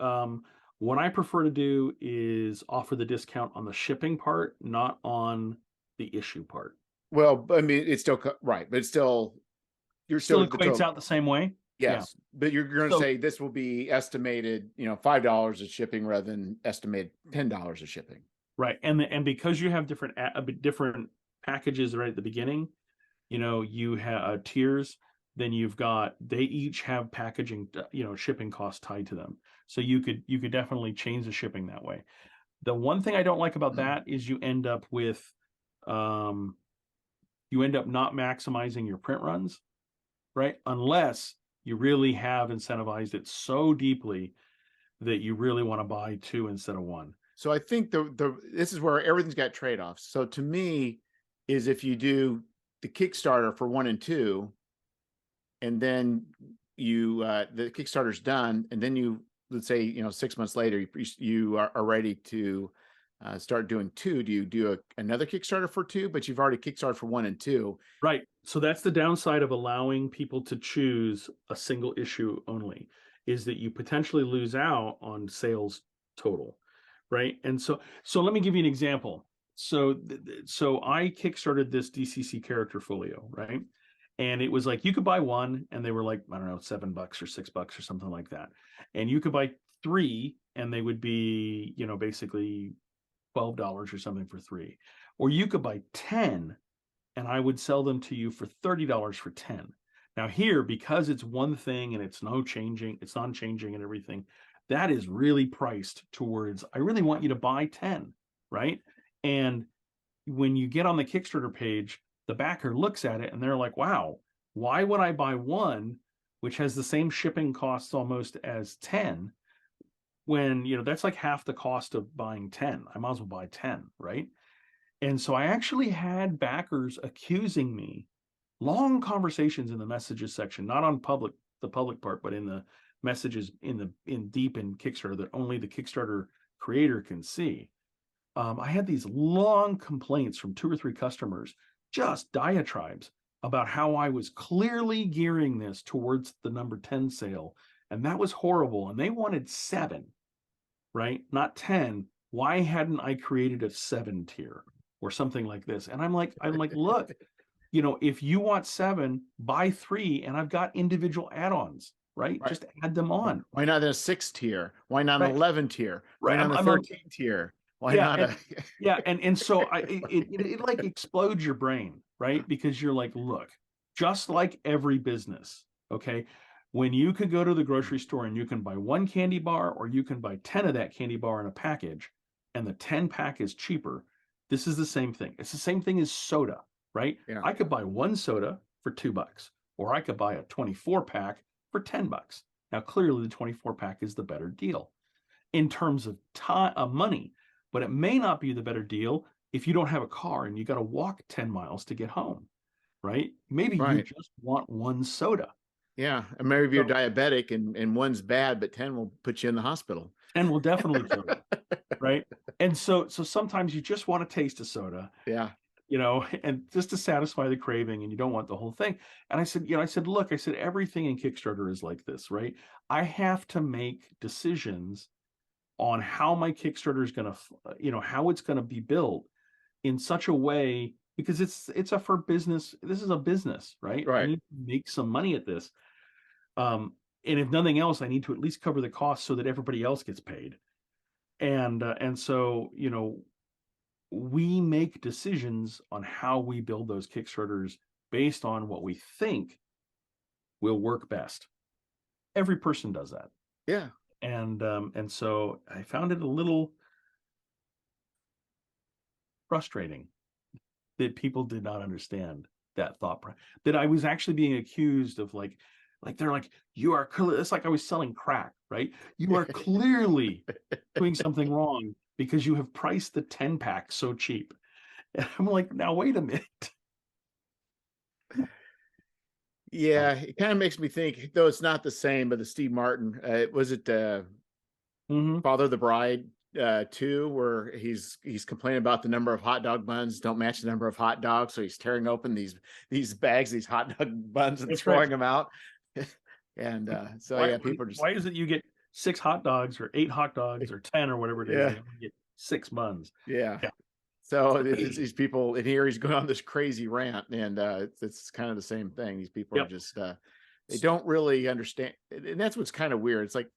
what I prefer to do is offer the discount on the shipping part, not on the issue part. Well, I mean, it's still right, but it's still, you're still equates out the same way. Yes, yeah. But you're going to say this will be estimated, $5 of shipping rather than estimated $10 of shipping. Right, and because you have different packages right at the beginning, you have tiers. then they each have packaging, shipping costs tied to them. So you could definitely change the shipping that way. The one thing I don't like about that is you end up not maximizing your print runs, right? Unless you really have incentivized it so deeply that you really want to buy 2 instead of 1. So I think this is where everything's got trade-offs. So to me, is if you do the Kickstarter for 1 and 2, and then the Kickstarter's done, and then let's say 6 months later you are ready to start doing 2. Do you do another Kickstarter for 2, but you've already Kickstarted for 1 and 2? Right. So that's the downside of allowing people to choose a single issue only, is that you potentially lose out on sales total, right? And so let me give you an example. So I kickstarted this DCC character folio, right? And it was like you could buy 1 and they were like, I don't know, $7 or $6 or something like that. And you could buy 3 and they would be, basically $12 or something for 3. Or you could buy 10 and I would sell them to you for $30 for 10. Now here, because it's one thing and it's non-changing and everything, that is really priced towards, I really want you to buy 10, right? And when you get on the Kickstarter page, the backer looks at it and they're like, wow, why would I buy 1, which has the same shipping costs almost as 10, when, that's like half the cost of buying 10. I might as well buy 10, right? And so I actually had backers accusing me, long conversations in the messages section, not on the public part, but in the messages in Kickstarter that only the Kickstarter creator can see. I had these long complaints from 2 or 3 customers, just diatribes about how I was clearly gearing this towards the number 10 sale. And that was horrible. And they wanted 7, right? Not 10. Why hadn't I created a 7 tier or something like this? And I'm like, look, if you want 7, buy 3, and I've got individual add-ons, right? Just add them on. Why not a 6 tier? Why not an 11 tier? Why not a 13 tier? Why not and so it like explodes your brain, right? Because you're like, look, just like every business, okay, when you could go to the grocery store and you can buy 1 candy bar, or you can buy 10 of that candy bar in a package, and the 10 pack is cheaper, this is the same thing. It's the same thing as soda, right? Yeah. I could buy 1 soda for $2, or I could buy a 24 pack for $10. Now, clearly the 24 pack is the better deal in terms of money, but it may not be the better deal if you don't have a car and you got to walk 10 miles to get home, right? Maybe you just want 1 soda. Yeah. And maybe you're diabetic and 1's bad, but 10 will put you in the hospital. 10 will definitely kill you, right? And so sometimes you just want a taste of soda. Yeah. And just to satisfy the craving, and you don't want the whole thing. And I said, look, everything in Kickstarter is like this, right? I have to make decisions on how my Kickstarter is going to, how it's going to be built in such a way, because it's for business. This is a business, right? I need to make some money at this. And if nothing else, I need to at least cover the costs so that everybody else gets paid. And so, we make decisions on how we build those Kickstarters based on what we think will work best. Every person does that. Yeah. And so I found it a little frustrating that people did not understand that thought, that I was actually being accused of like they're like, you are clearly, it's like I was selling crack, right? You are clearly doing something wrong because you have priced the 10 pack so cheap. And I'm like, now wait a minute. Yeah, it kind of makes me think, though it's not the same, but the Steve Martin, was it Father of the Bride 2, where he's complaining about the number of hot dog buns don't match the number of hot dogs, so he's tearing open these bags, these hot dog buns, and throwing them out. And people are just, why is it you get 6 hot dogs or 8 hot dogs or 10 or whatever it is, you get 6 buns? Yeah. So it's these people, and here he's going on this crazy rant, and it's kind of the same thing. These people are just they don't really understand, and that's what's kind of weird. It's like,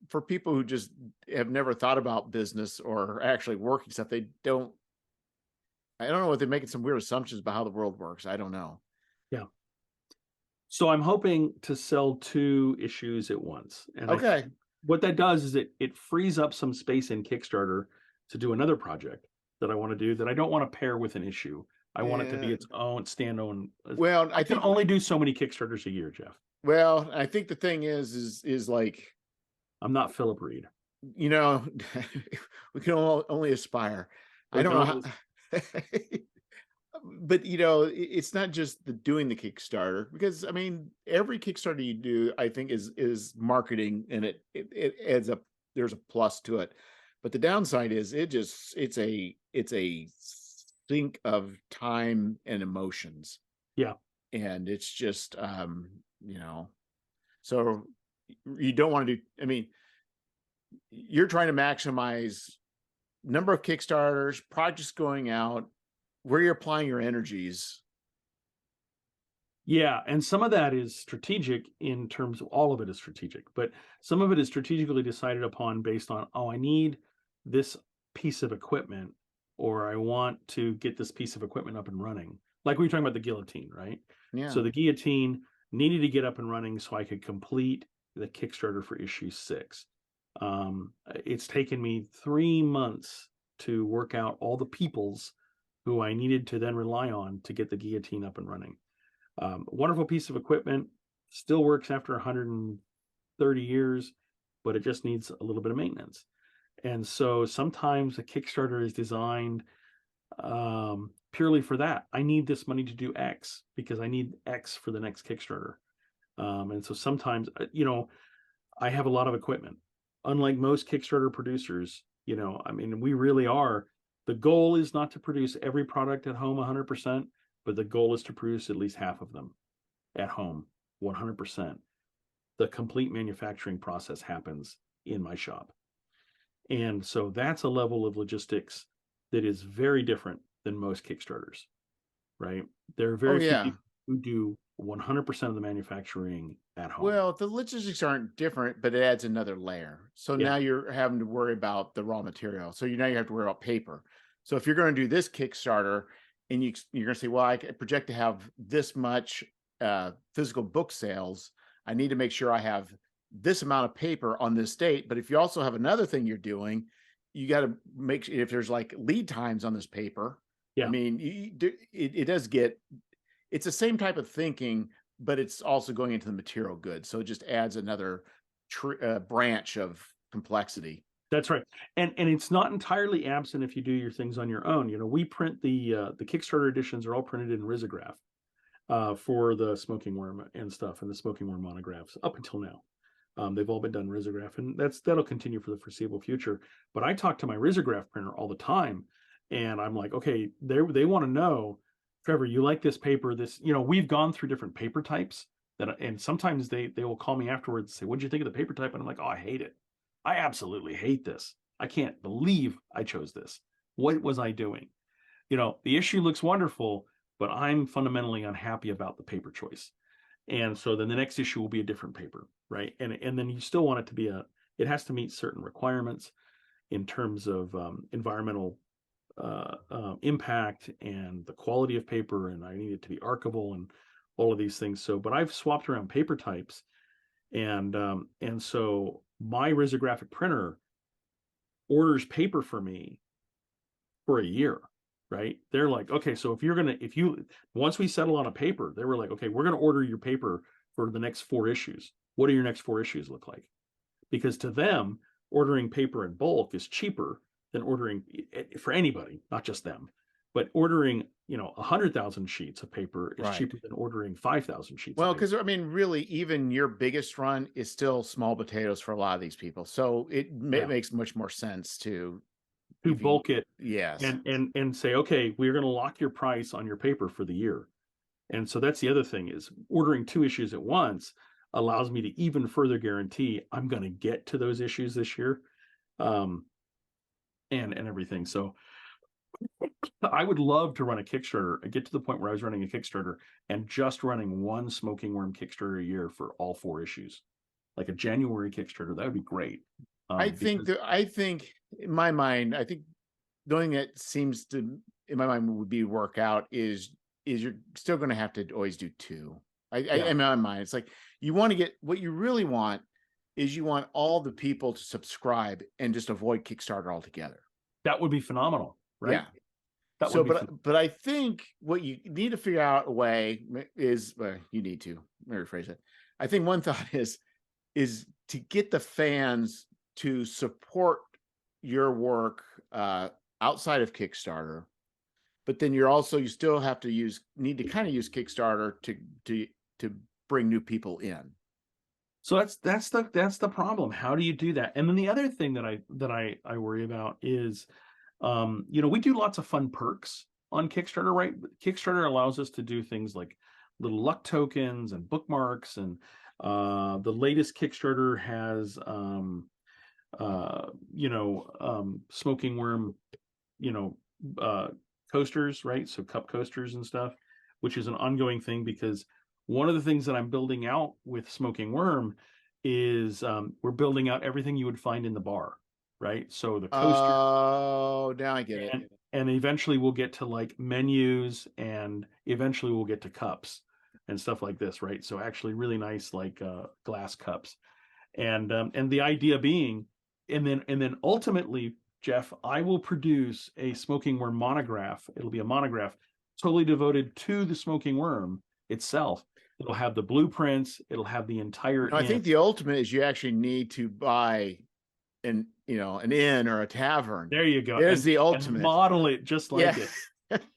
for people who just have never thought about business or actually working stuff, I don't know what they're making some weird assumptions about how the world works. I don't know. Yeah. So I'm hoping to sell 2 issues at once, and Okay. what that does is it frees up some space in Kickstarter to do another project that I want to do that I don't want to pair with an issue. I want it to be Yeah. its own standalone. Well, I can only do so many Kickstarters a year, Jeff. I think the thing is like, I'm not Philip Reed. you know, we can only aspire. I We don't can know only how, but it's not just the doing the Kickstarter, because I mean, every Kickstarter you do, I think is marketing, and it adds up. There's a plus to it, but the downside is it's a sink of time and emotions, yeah. and it's just you know, so you don't want to do. I mean, you're trying to maximize number of Kickstarters, projects going out, where you're applying your energies. Yeah, and some of that is strategic in terms of all of it is strategic, but some of it is strategically decided upon based on, oh, I need this piece of equipment, or I want to get this piece of equipment up and running. Like we were talking about the guillotine, right? Yeah. So the guillotine needed to get up and running so I could complete the Kickstarter for issue 6. It's taken me 3 months to work out all the peoples who I needed to then rely on to get the guillotine up and running. Wonderful piece of equipment, still works after 130 years, but it just needs a little bit of maintenance. And so sometimes a Kickstarter is designed purely for that. I need this money to do X because I need X for the next Kickstarter. And so sometimes, I have a lot of equipment. Unlike most Kickstarter producers, I mean, we really are. The goal is not to produce every product at home 100%, but the goal is to produce at least half of them at home 100%. The complete manufacturing process happens in my shop. And so that's a level of logistics that is very different than most Kickstarters, right? There are Oh very few yeah. people who do 100% of the manufacturing at home. Well, the logistics aren't different, but it adds another layer. So Yeah. now you're having to worry about the raw material. So now you have to worry about paper. So if you're going to do this Kickstarter, and you're going to say, well, I project to have this much physical book sales, I need to make sure I have this amount of paper on this date. But if you also have another thing you're doing, you got to make sure if there's like lead times on this paper. I Yeah. mean, it does get, it's the same type of thinking, but it's also going into the material goods. So it just adds another branch of complexity. That's right. And it's not entirely absent if you do your things on your own. We print the Kickstarter editions are all printed in risograph for the smoking worm and stuff, and the smoking worm monographs up until now. They've all been done risograph, and that'll continue for the foreseeable future. But I talk to my risograph printer all the time, and I'm like, okay, they want to know, Trevor, you like this paper? We've gone through different paper types and sometimes they will call me afterwards and say, "What'd you think of the paper type?" And I'm like, "Oh, I hate it. I absolutely hate this. I can't believe I chose this. What was I doing?" The issue looks wonderful, but I'm fundamentally unhappy about the paper choice. And so then the next issue will be a different paper, right? And then you still want it to be it has to meet certain requirements in terms of environmental impact and the quality of paper, and I need it to be archivable and all of these things. So, but I've swapped around paper types, and so my risographic printer orders paper for me for a year, right? They're like, okay, so if you once we settle on a paper, they were like, okay, we're gonna order your paper for the next 4 issues. What do your next 4 issues look like? Because to them, ordering paper in bulk is cheaper than ordering for anybody, not just them. But ordering, 100,000 sheets of paper is Right. cheaper than ordering 5,000 sheets of Well, paper. because I mean, really, even your biggest run is still small potatoes for a lot of these people. So it Yeah, makes much more sense to, to if you, bulk it yes. and say, okay, we're going to lock your price on your paper for the year. And so that's the other thing is ordering 2 issues at once allows me to even further guarantee I'm going to get to those issues this year, um, and everything. So I would love to run a Kickstarter and get to the point where I was running a Kickstarter and just running one smoking worm Kickstarter a year for all 4 issues, like a January Kickstarter. That would be great. Because I think in my mind, I think the only thing that seems to, in my mind, would be work out is you're still going to have to always do two. Yeah. In my mind, it's like you want to get what you really want is you want all the people to subscribe and just avoid Kickstarter altogether. That would be phenomenal, right? Yeah. That So, would be phenomenal. but I think what you need to figure out a way is you need to, let me rephrase it. I think one thought is to get the fans to support your work outside of Kickstarter, but then you still have to need to kind of use Kickstarter to bring new people in. So that's the problem. How do you do that? And then the other thing that I worry about is, we do lots of fun perks on Kickstarter, right? Kickstarter allows us to do things like little luck tokens and bookmarks, and the latest Kickstarter has smoking worm, coasters, right? So cup coasters and stuff, which is an ongoing thing, because one of the things that I'm building out with Smoking Worm is we're building out everything you would find in the bar, right? So the coaster, Oh, now I get it. and eventually we'll get to like menus, and eventually we'll get to cups and stuff like this, right? So actually really nice like glass cups, and the idea being, and then ultimately, Jeff, I will produce a Smoking Worm monograph. It'll be a monograph totally devoted to the Smoking Worm itself. It'll have the blueprints. It'll have the entire. I think the ultimate is you actually need to buy an inn or a tavern. There you go. There's the ultimate. And model it just like Yeah.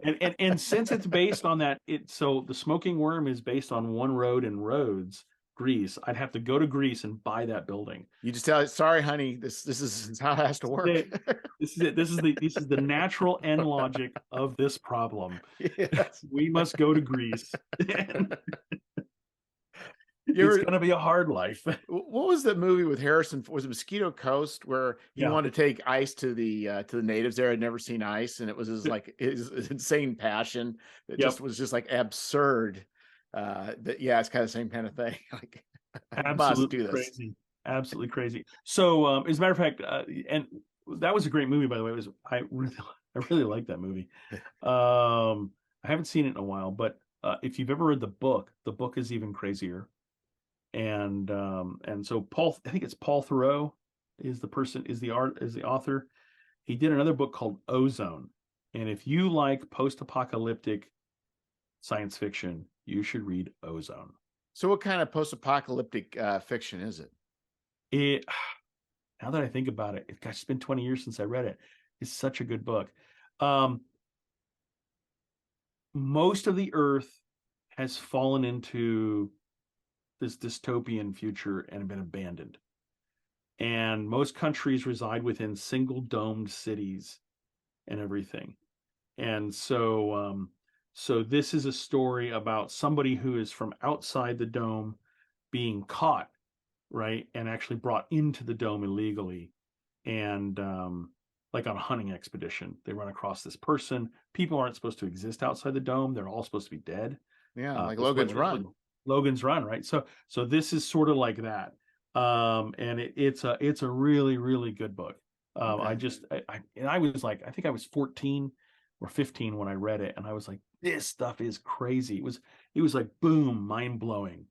it. And since it's based on that, so the Smoking Worm is based on One Road in Rhodes, Greece. I'd have to go to Greece and buy that building. You just tell it, sorry, honey, this is how it has to work. This is it. This is the natural end logic of this problem. Yes. We must go to Greece. It's going to be a hard life. What was that movie with Harrison? Was it Mosquito Coast, where he wanted to take ice to the natives there? Had never seen ice, and it was his insane passion that just was just like absurd. It's kind of the same kind of thing. Like, absolutely do this. Crazy, absolutely crazy. So, as a matter of fact, and that was a great movie, by the way. I really like that movie. I haven't seen it in a while, but if you've ever read the book is even crazier. And so I think it's Paul Theroux is the author. He did another book called Ozone. And if you like post-apocalyptic science fiction, you should read Ozone. So what kind of post-apocalyptic fiction is it? Now that I think about it, gosh, it's been 20 years since I read it. It's such a good book. Most of the earth has fallen into this dystopian future and been abandoned. And most countries reside within single domed cities and everything. And so this is a story about somebody who is from outside the dome being caught, right? And actually brought into the dome illegally. And like on a hunting expedition, they run across this person. People aren't supposed to exist outside the dome. They're all supposed to be dead. Yeah, like Logan's Run. Logan's Run, right? So this is sort of like that, and it's a really, really good book. Okay. I was like, I think I was 14 or 15 when I read it, and I was like, this stuff is crazy. It was like boom, mind blowing,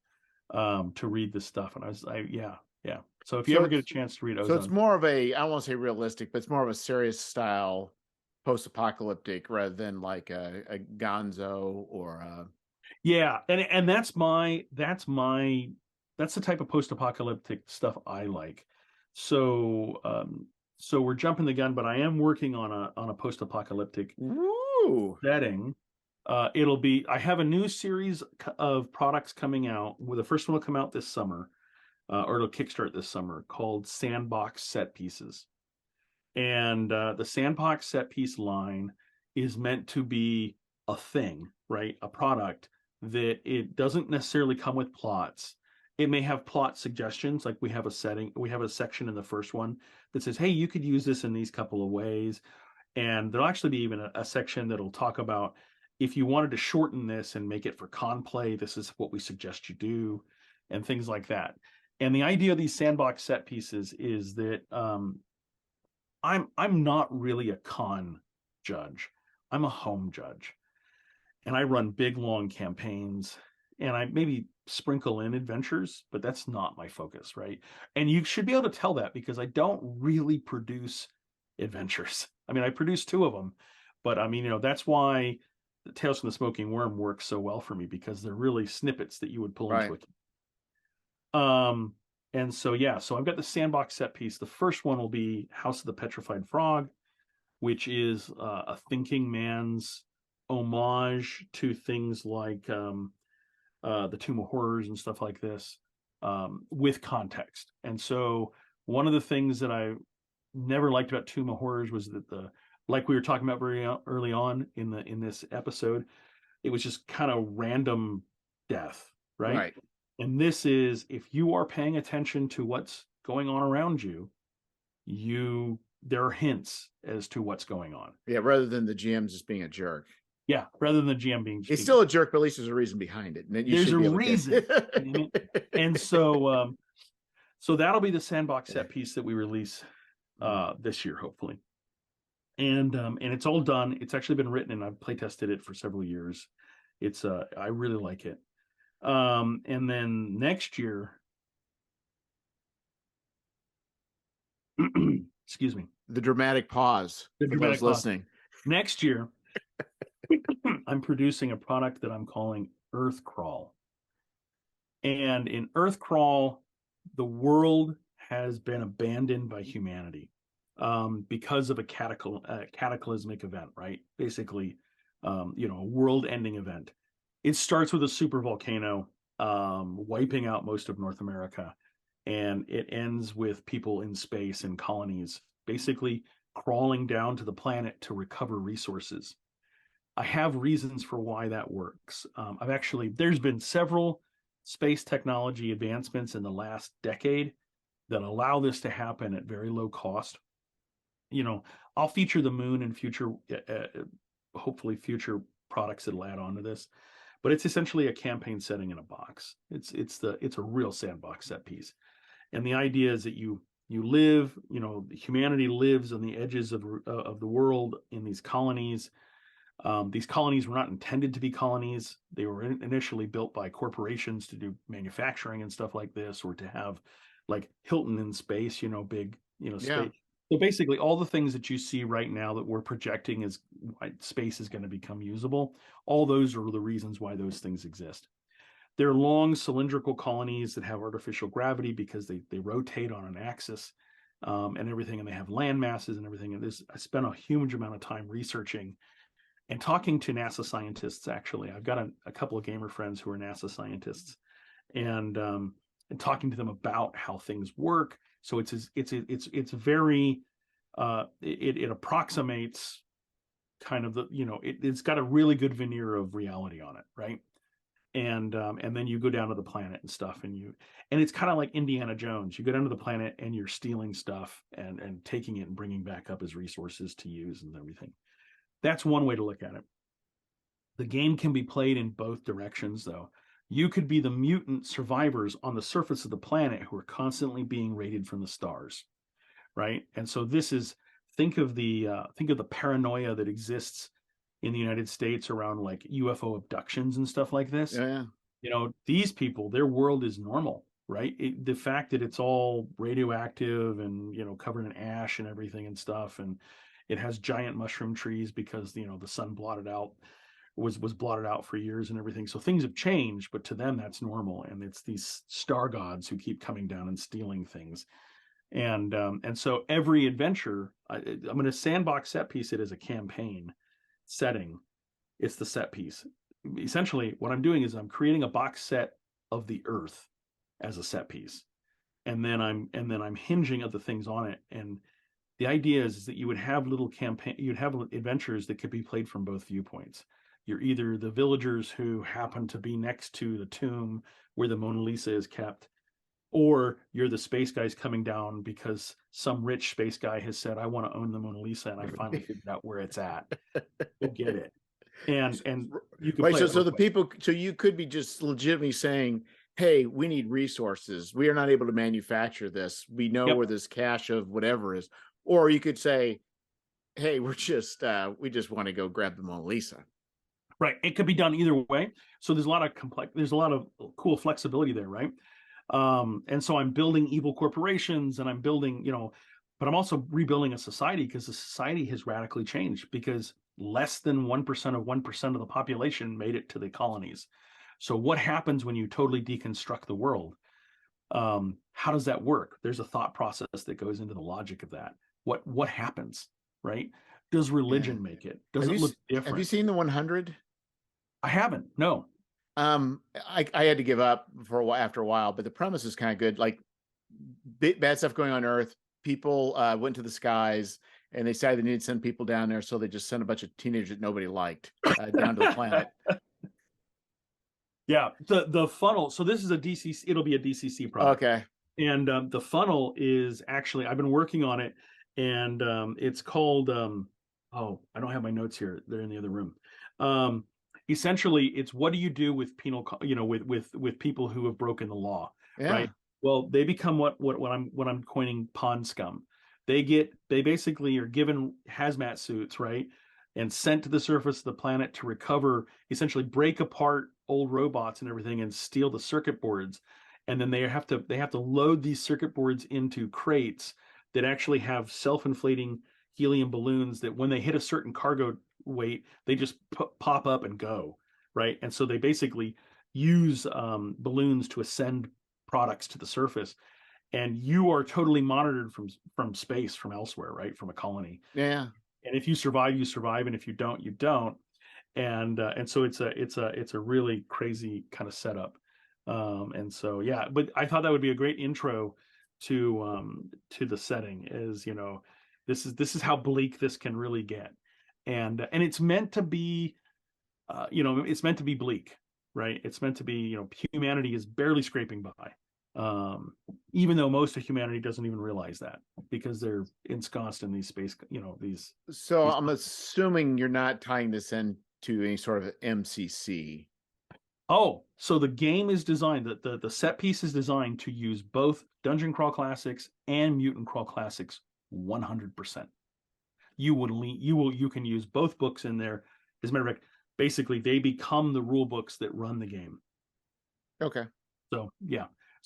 to read this stuff, and I was like, yeah. So if you ever get a chance to read Ozone, so it's more of I don't want to say realistic, but it's more of a serious style post-apocalyptic rather than like a Gonzo or yeah, and that's the type of post-apocalyptic stuff I like. So we're jumping the gun, but I am working on a post-apocalyptic setting. I have a new series of products coming out. Well, the first one will come out this summer, or it'll kickstart this summer, called Sandbox Set Pieces. And the Sandbox Set Piece line is meant to be a thing, right? A product that it doesn't necessarily come with plots. It may have plot suggestions, like we have a section in the first one that says, hey, you could use this in these couple of ways. And there'll actually be even a section that'll talk about, if you wanted to shorten this and make it for con play, this is what we suggest you do, and things like that. And the idea of these sandbox set pieces is that I'm not really a con judge. I'm a home judge. And I run big, long campaigns, and I maybe sprinkle in adventures, but that's not my focus, right? And you should be able to tell that because I don't really produce adventures. I mean, I produce 2 of them, but I mean, that's why the Tales from the Smoking Worm works so well for me because they're really snippets that you would pull Right. into it. And so yeah, so I've got the sandbox set piece. The first one will be House of the Petrified Frog, which is a thinking man's homage to things like the Tomb of Horrors and stuff like this, with context. And so one of the things that I never liked about Tomb of Horrors was that like we were talking about very early on in this episode, it was just kind of random death, right? Right. And this is, if you are paying attention to what's going on around you, there are hints as to what's going on. Yeah, rather than the GM just being a jerk. Yeah, rather than the GM being, It's still a jerk, but at least there's a reason behind it. And then you there's should a be able reason. to And so that'll be the sandbox set piece that we release this year, hopefully. And it's all done. It's actually been written, and I've play tested it for several years. It's I really like it. And then next year, excuse me, the dramatic pause the for dramatic those listening. Next year, I'm producing a product that I'm calling Earth Crawl. And in Earth Crawl, the world has been abandoned by humanity because of a cataclysmic event, right? Basically, a world-ending event. It starts with a super volcano wiping out most of North America, and it ends with people in space and colonies basically crawling down to the planet to recover resources. I have reasons for why that works. There's been several space technology advancements in the last decade that allow this to happen at very low cost. I'll feature the moon in future, hopefully future products that'll add on to this, but it's essentially a campaign setting in a box. It's a real sandbox set piece. And the idea is that you live, humanity lives on the edges of the world in these colonies. These colonies were not intended to be colonies. They were initially built by corporations to do manufacturing and stuff like this, or to have like Hilton in space, big, space. So basically all the things that you see right now that we're projecting as space is going to become usable, all those are the reasons why those things exist. They're long cylindrical colonies that have artificial gravity because they rotate on an axis and everything, and they have land masses and everything. And I spent a huge amount of time researching and talking to NASA scientists. Actually, I've got a couple of gamer friends who are NASA scientists, and talking to them about how things work. So it's very it approximates kind of it's got a really good veneer of reality on it, right? And then you go down to the planet and stuff, and it's kind of like Indiana Jones. You go down to the planet and you're stealing stuff and taking it and bringing back up as resources to use and everything. That's one way to look at it. The game can be played in both directions, though. You could be the mutant survivors on the surface of the planet who are constantly being raided from the stars, right? And so think of the paranoia that exists in the United States around like UFO abductions and stuff like this. Yeah. These people, their world is normal, right? The fact that it's all radioactive and covered in ash and everything and stuff, and it has giant mushroom trees because the sun was blotted out for years and everything. So things have changed, but to them that's normal. And it's these star gods who keep coming down and stealing things. And so every adventure, I'm going to sandbox set piece it as a campaign setting. It's the set piece. Essentially, what I'm doing is I'm creating a box set of the Earth as a set piece, and then I'm hinging other things on it. And the idea is that you would have you'd have adventures that could be played from both viewpoints. You're either the villagers who happen to be next to the tomb where the Mona Lisa is kept, or you're the space guys coming down because some rich space guy has said, I want to own the Mona Lisa, and I finally figured out where it's at. Go get it. And you can right. So the people, so you could be just legitimately saying, hey, we need resources. We are not able to manufacture this. We know where this cache of whatever is. Or you could say, hey, we just want to go grab the Mona Lisa. Right. It could be done either way. So there's a lot of there's a lot of cool flexibility there, right? And so I'm building evil corporations and I'm building, but I'm also rebuilding a society because the society has radically changed because less than 1% of 1% of the population made it to the colonies. So what happens when you totally deconstruct the world? How does that work? There's a thought process that goes into the logic of that. What happens, right? Does Yeah. religion make it? Does Have it you look have you different? seen the 100? I haven't. No. I had to give up for a while after a while, but the premise is kind of good. Like bad stuff going on Earth. People went to the skies and they decided they needed to send people down there, so they just sent a bunch of teenagers that nobody liked down to the planet. Yeah, the funnel. So this is a DCC. It'll be a DCC product, Okay. and the funnel is actually I've been working on it, and it's called. Oh, I don't have my notes here. They're in the other room. Um, Essentially, it's what do you do with penal, with people who have broken the law, Yeah. right? Well, they become what I'm coining pond scum. They basically are given hazmat suits, right, and sent to the surface of the planet to recover, essentially break apart old robots and everything and steal the circuit boards. And then they have to load these circuit boards into crates that actually have self-inflating helium balloons that when they hit a certain cargo weight, they just pop up and go, right? And so they basically use balloons to ascend products to the surface, and you are totally monitored from space, from elsewhere, right, from a colony. Yeah. And if you survive, you survive, and if you don't, you don't. And so it's a really crazy kind of setup. And so yeah, but I thought that would be a great intro to the setting. Is this is how bleak this can really get, and it's meant to be, it's meant to be bleak, right? It's meant to be, humanity is barely scraping by. Even though most of humanity doesn't even realize that because they're ensconced in these space, So these. I'm assuming you're not tying this into any sort of MCC. Oh, so the game is designed, the set piece is designed to use both Dungeon Crawl Classics and Mutant Crawl Classics 100%. You can use both books in there. As a matter of fact, basically they become the rule books that run the game. Okay. So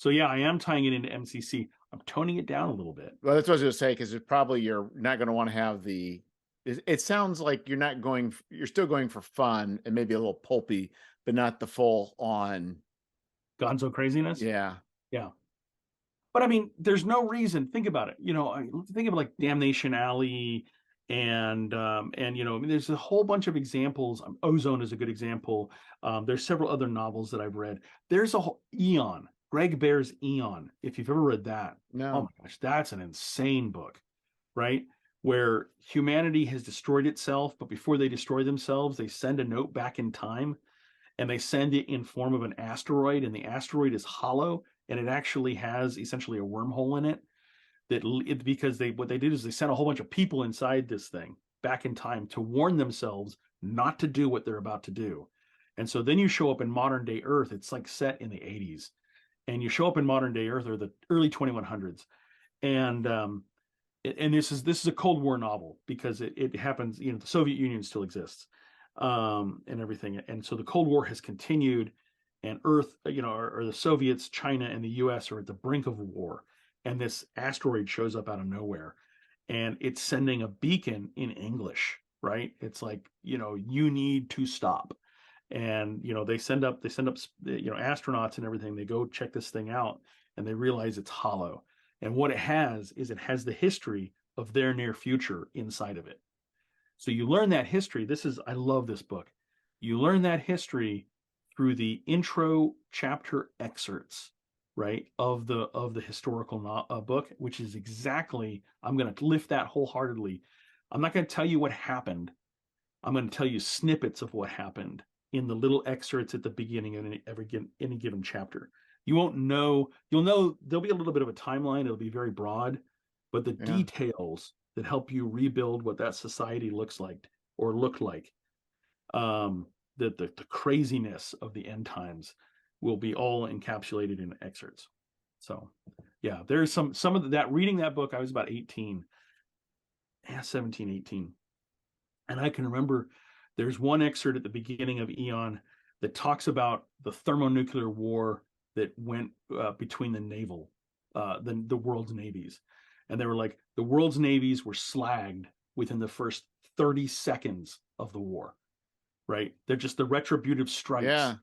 yeah, I am tying it into MCC. I'm toning it down a little bit. Well, that's what I was going to say, because it's probably you're not going to want to have the. It sounds like you're still going for fun and maybe a little pulpy, but not the full on. Gonzo craziness. Yeah. Yeah. But I mean, there's no reason. Think about it. Think of like Damnation Alley, and I mean, there's a whole bunch of examples. Ozone is a good example. There's several other novels that I've read. There's a whole Eon, Greg Bear's Eon. If you've ever read that, oh No. my gosh, that's an insane book, right? Where humanity has destroyed itself, but before they destroy themselves, they send a note back in time, and they send it in form of an asteroid, and the asteroid is hollow, and it actually has essentially a wormhole in it. Because what they did is they sent a whole bunch of people inside this thing back in time to warn themselves not to do what they're about to do. And so then you show up in modern day Earth. It's like set in the 80s, and you show up in modern day Earth or the early 2100s, and this is a Cold War novel because it happens. The Soviet Union still exists, and everything, and so the Cold War has continued, and Earth, or the Soviets, China, and the U.S. are at the brink of war, and this asteroid shows up out of nowhere, and it's sending a beacon in English, right? It's like, you need to stop, and they send up astronauts and everything. They go check this thing out, and they realize it's hollow, and what it has is it has the history of their near future inside of it. So you learn that history. I love this book. You learn that history through the intro chapter excerpts, right, of the historical book, which is exactly, I'm going to lift that wholeheartedly. I'm not going to tell you what happened. I'm going to tell you snippets of what happened in the little excerpts at the beginning of any given chapter. You won't know. You'll know there'll be a little bit of a timeline. It'll be very broad, but the Yeah. details that help you rebuild what that society looks like or looked like, the craziness of the end times will be all encapsulated in excerpts. So yeah, there's some of that. Reading that book, I was about 18, 17, 18. And I can remember There's one excerpt at the beginning of Eon that talks about the thermonuclear war that went between the world's navies. And they were like, the world's navies were slagged within the first 30 seconds of the war, right? They're just the retributive strikes. Yeah.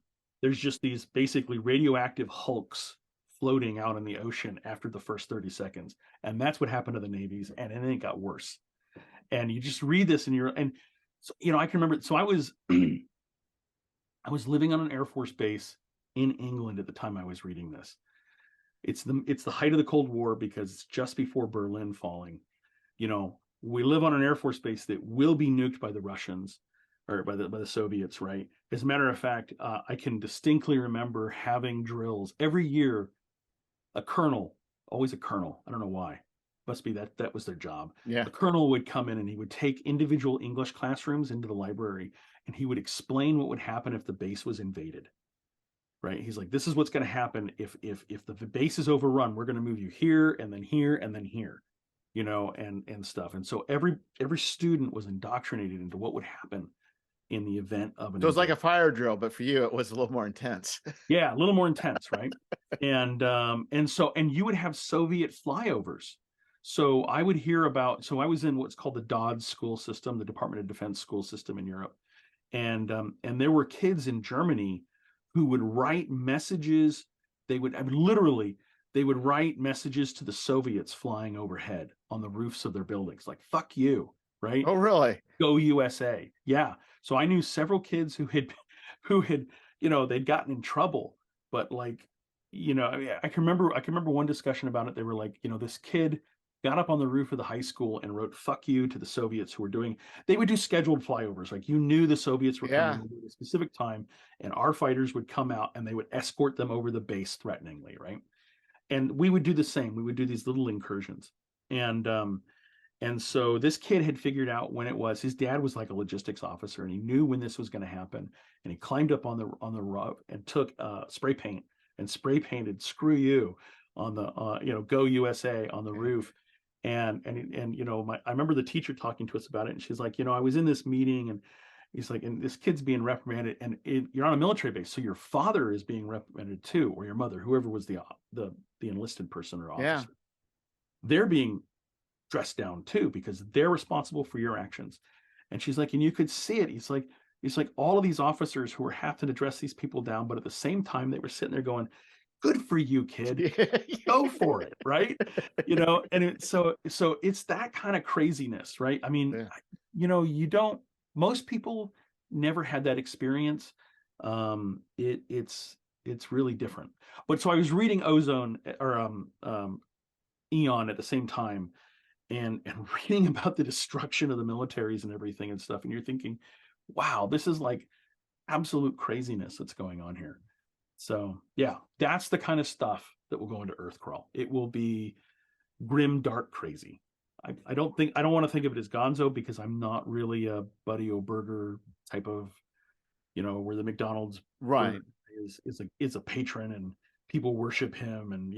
There's just these basically radioactive hulks floating out in the ocean after the first 30 seconds. And that's what happened to the navies. And then it got worse. And you just read this and so, I can remember, so I was I was living on an Air Force base in England at the time I was reading this. It's the height of the Cold War because it's just before Berlin falling. We live on an Air Force base that will be nuked by the Russians or by the Soviets, right? As a matter of fact, I can distinctly remember having drills every year. A colonel, always a colonel, I don't know why. Must be that was their job. Yeah. The colonel would come in and he would take individual English classrooms into the library and he would explain what would happen if the base was invaded. Right? He's like, this is what's going to happen if the base is overrun. We're going to move you here and then here and then here, and stuff. And so every student was indoctrinated into what would happen in the event of an. So it's like a fire drill, but for you, it was a little more intense. Yeah, a little more intense, right? and you would have Soviet flyovers. So I would hear about. So I was in what's called the DoD school system, the Department of Defense school system in Europe, and there were kids in Germany who would write messages. They would write messages to the Soviets flying overhead on the roofs of their buildings, like "fuck you," right? Oh, really? Go USA. Yeah. So I knew several kids who had, they'd gotten in trouble, but I can remember one discussion about it. They were like, this kid got up on the roof of the high school and wrote "fuck you" to the Soviets who were they would do scheduled flyovers. Like, the Soviets were coming over at a specific time and our fighters would come out and they would escort them over the base threateningly. Right. And we would do the same. We would do these little incursions. And so this kid had figured out when it was. His dad was like a logistics officer, and he knew when this was going to happen. And he climbed up on the roof and took spray paint and spray painted "screw you" on the "go USA" on the roof. And I remember the teacher talking to us about it, and she's like, I was in this meeting, and he's like, and this kid's being reprimanded, and you're on a military base, so your father is being reprimanded too, or your mother, whoever was the enlisted person or officer. Yeah. They're being dressed down too because they're responsible for your actions. And she's like, and you could see it. He's like all of these officers who were having to dress these people down, but at the same time they were sitting there going, good for you, kid. Go for it, right? And so it's that kind of craziness, right? I mean, most people never had that experience. It's really different. But so I was reading Ozone or Eon at the same time, and reading about the destruction of the militaries and everything and stuff. And you're thinking, wow, this is like absolute craziness that's going on here. So yeah, that's the kind of stuff that will go into Earthcrawl. It will be grim, dark, crazy. I don't want to think of it as Gonzo because I'm not really a Buddy O'Burger type of, where the McDonald's right is a patron and people worship him and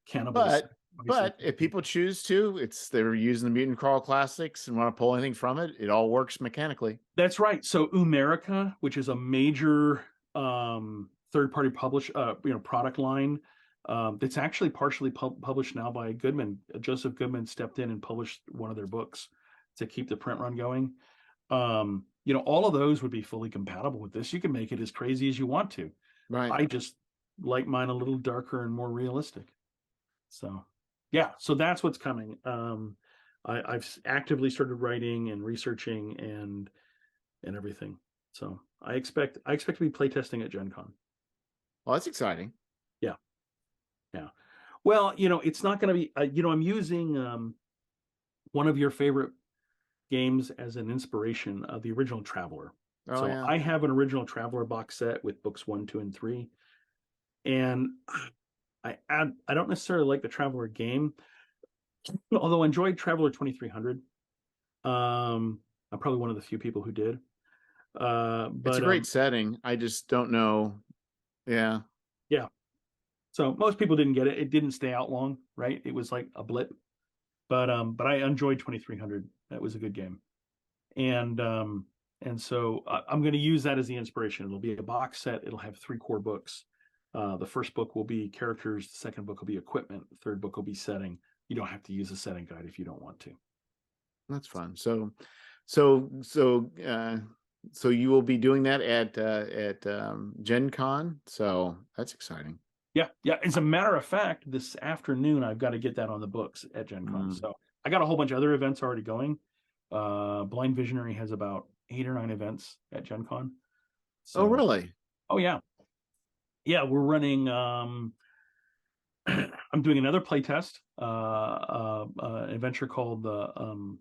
cannibals. But if people choose to, they're using the Mutant Crawl Classics and want to pull anything from it, it all works mechanically. That's right. So Umerica, which is a major third-party product line, that's actually partially published now by Goodman. Joseph Goodman stepped in and published one of their books to keep the print run going. All of those would be fully compatible with this. You can make it as crazy as you want to. Right. I just like mine a little darker and more realistic. So yeah, so that's what's coming. I've actively started writing and researching and everything. So I expect to be playtesting at Gen Con. Well, that's exciting. Yeah. Well, it's not going to be. I'm using one of your favorite games as an inspiration of the original Traveler. Oh, so yeah. I have an original Traveler box set with books 1, 2, and 3, and I don't necessarily like the Traveler game, although I enjoyed Traveler 2300. I'm probably one of the few people who did. But it's a great setting. I just don't know. Yeah. So most people didn't get it. It didn't stay out long, right? It was like a blip. But I enjoyed 2300. That was a good game. And And so I'm going to use that as the inspiration. It'll be a box set. It'll have 3 core books. The first book will be characters. The second book will be equipment. The third book will be setting. You don't have to use a setting guide if you don't want to. That's fun. So you will be doing that at Gen Con. So that's exciting. Yeah. As a matter of fact, this afternoon I've got to get that on the books at Gen Con. So I got a whole bunch of other events already going. Blind Visionary has about 8 or 9 events at Gen Con. So, oh, really? Oh, yeah. Yeah, we're running. I'm doing another playtest, an adventure called the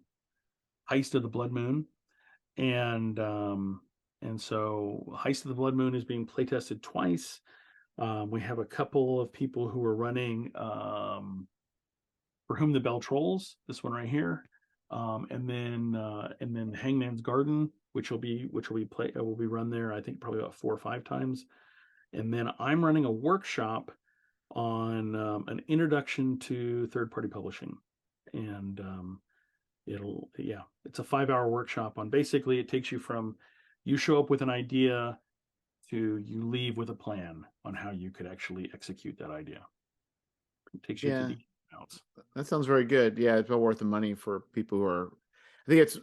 Heist of the Blood Moon, and so Heist of the Blood Moon is being playtested twice. We have a couple of people who are running For Whom the Bell Trolls, this one right here, and then Hangman's Garden, which will be run there, I think probably about 4 or 5 times. And then I'm running a workshop on an introduction to third-party publishing, and it's a 5-hour workshop on, basically it takes you from you show up with an idea to you leave with a plan on how you could actually execute that idea. It takes you to the outs. That sounds very good. Yeah, it's well worth the money for people who are. I think it's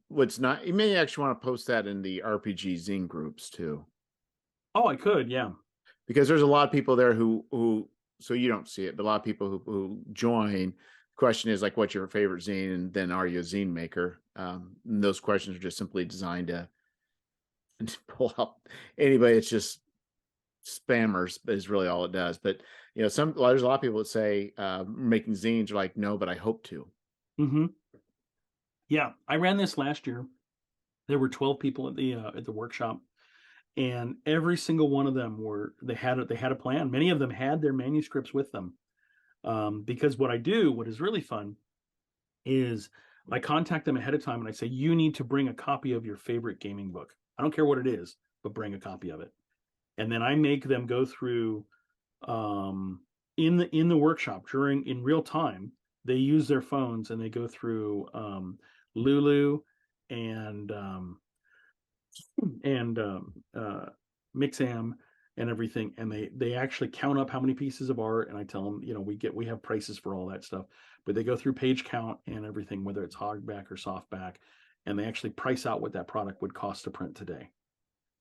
what's not. You may actually want to post that in the RPG zine groups too. Oh, I could, yeah. Because there's a lot of people there who so you don't see it, but a lot of people who join. The question is like, what's your favorite zine, and then are you a zine maker? And those questions are just simply designed to pull up anybody. It's just spammers is really all it does. But there's a lot of people that say making zines are like, no, but I hope to. Yeah, I ran this last year. There were 12 people at the workshop, and every single one of them they had a plan. Many of them had their manuscripts with them, because what is really fun is I contact them ahead of time and I say, you need to bring a copy of your favorite gaming book. I don't care what it is, but bring a copy of it. And then I make them go through in the workshop in real time. They use their phones and they go through Lulu and Mixam and everything, and they actually count up how many pieces of art, and I tell them, we have prices for all that stuff, but they go through page count and everything, whether it's hardback or softback, and they actually price out what that product would cost to print today.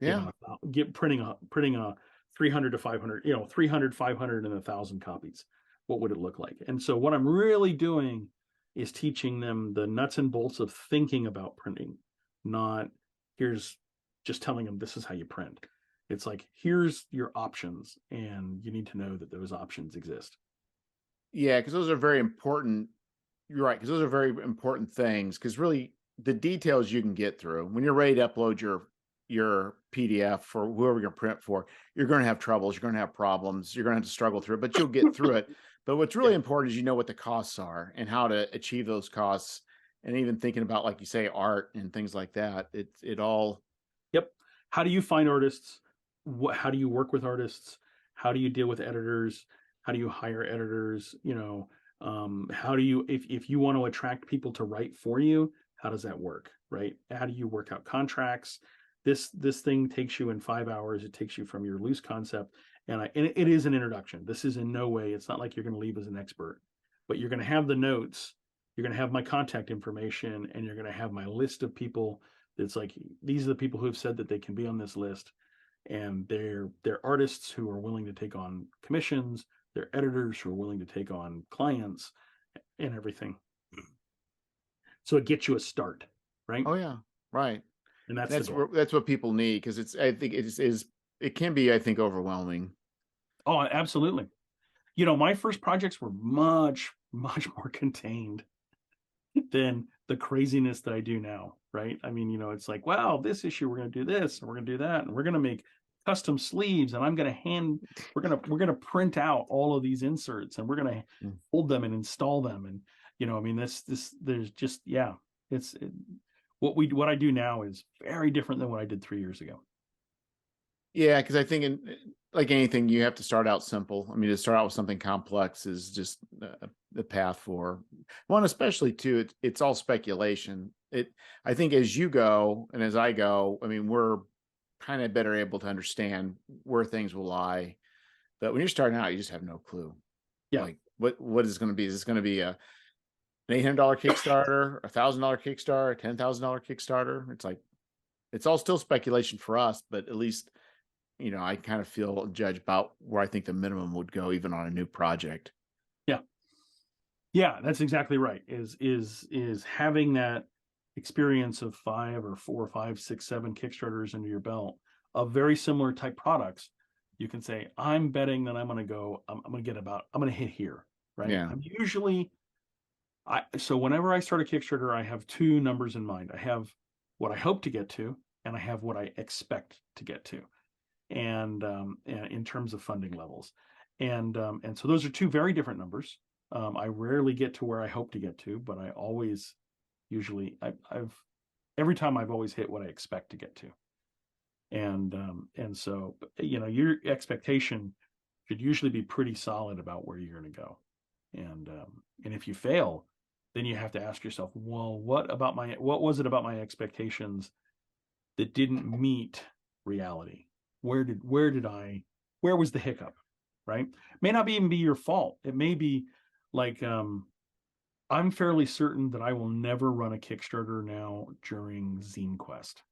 Yeah. Printing a 300 to 500, 300, 500 and 1,000 copies. What would it look like? And so what I'm really doing is teaching them the nuts and bolts of thinking about printing, not here's just telling them this is how you print. It's like, here's your options, and you need to know that those options exist. Yeah, because those are very important. You're right, because those are very important things, because really the details you can get through when you're ready to upload your PDF for whoever you're print for, you're going to have troubles, you're going to have problems, you're going to have to struggle through it, but you'll get through it. But what's really important is what the costs are and how to achieve those costs, and even thinking about, like you say, art and things like that. It all. Yep. How do you find artists? How do you work with artists? How do you deal with editors? How do you hire editors? How do you, if you want to attract people to write for you, how does that work? Right? How do you work out contracts? This thing takes you in 5 hours. It takes you from your loose concept, and it is an introduction. This is in no way. It's not like you're going to leave as an expert, but you're going to have the notes. You're going to have my contact information, and you're going to have my list of people. That's like, these are the people who have said that they can be on this list, and they're artists who are willing to take on commissions. They're editors who are willing to take on clients and everything. So it gets you a start, right? Oh yeah, right. And that's what people need, because I think it can be, I think, overwhelming. Oh, absolutely. My first projects were much, much more contained than the craziness that I do now, right? I mean, it's like, wow, this issue we're going to do this, and we're going to do that, and we're going to make custom sleeves, and we're going to print out all of these inserts, and we're going to hold them and install them, and there's just, what I do now is very different than what I did 3 years ago. Yeah, because I think like anything, you have to start out simple. I mean, to start out with something complex is just the path for one, especially too. It's all speculation. I think as you go and as I go, I mean, we're kind of better able to understand where things will lie. But when you're starting out, you just have no clue. Yeah. Like what is going to be? Is this going to be an $800 Kickstarter, $1,000 Kickstarter, $10,000 Kickstarter? It's like it's all still speculation for us, but at least I kind of feel judge about where I think the minimum would go, even on a new project. Yeah. Yeah, that's exactly right. Is having that experience of 5 or 4 or 5, 6, 7 Kickstarters under your belt of very similar type products, you can say, I'm betting that I'm going to hit here, right? Yeah. I'm usually, so whenever I start a Kickstarter, I have 2 numbers in mind. I have what I hope to get to, and I have what I expect to get to, and in terms of funding levels, and so those are 2 very different numbers. I rarely get to where I hope to get to, but I always usually I've every time I've always hit what I expect to get to. And so your expectation should usually be pretty solid about where you're going to go. And if you fail, then you have to ask yourself, well, what was it about my expectations that didn't meet reality? Where was the hiccup? Right? May not even be your fault. It may be like I'm fairly certain that I will never run a Kickstarter now during Zine Quest.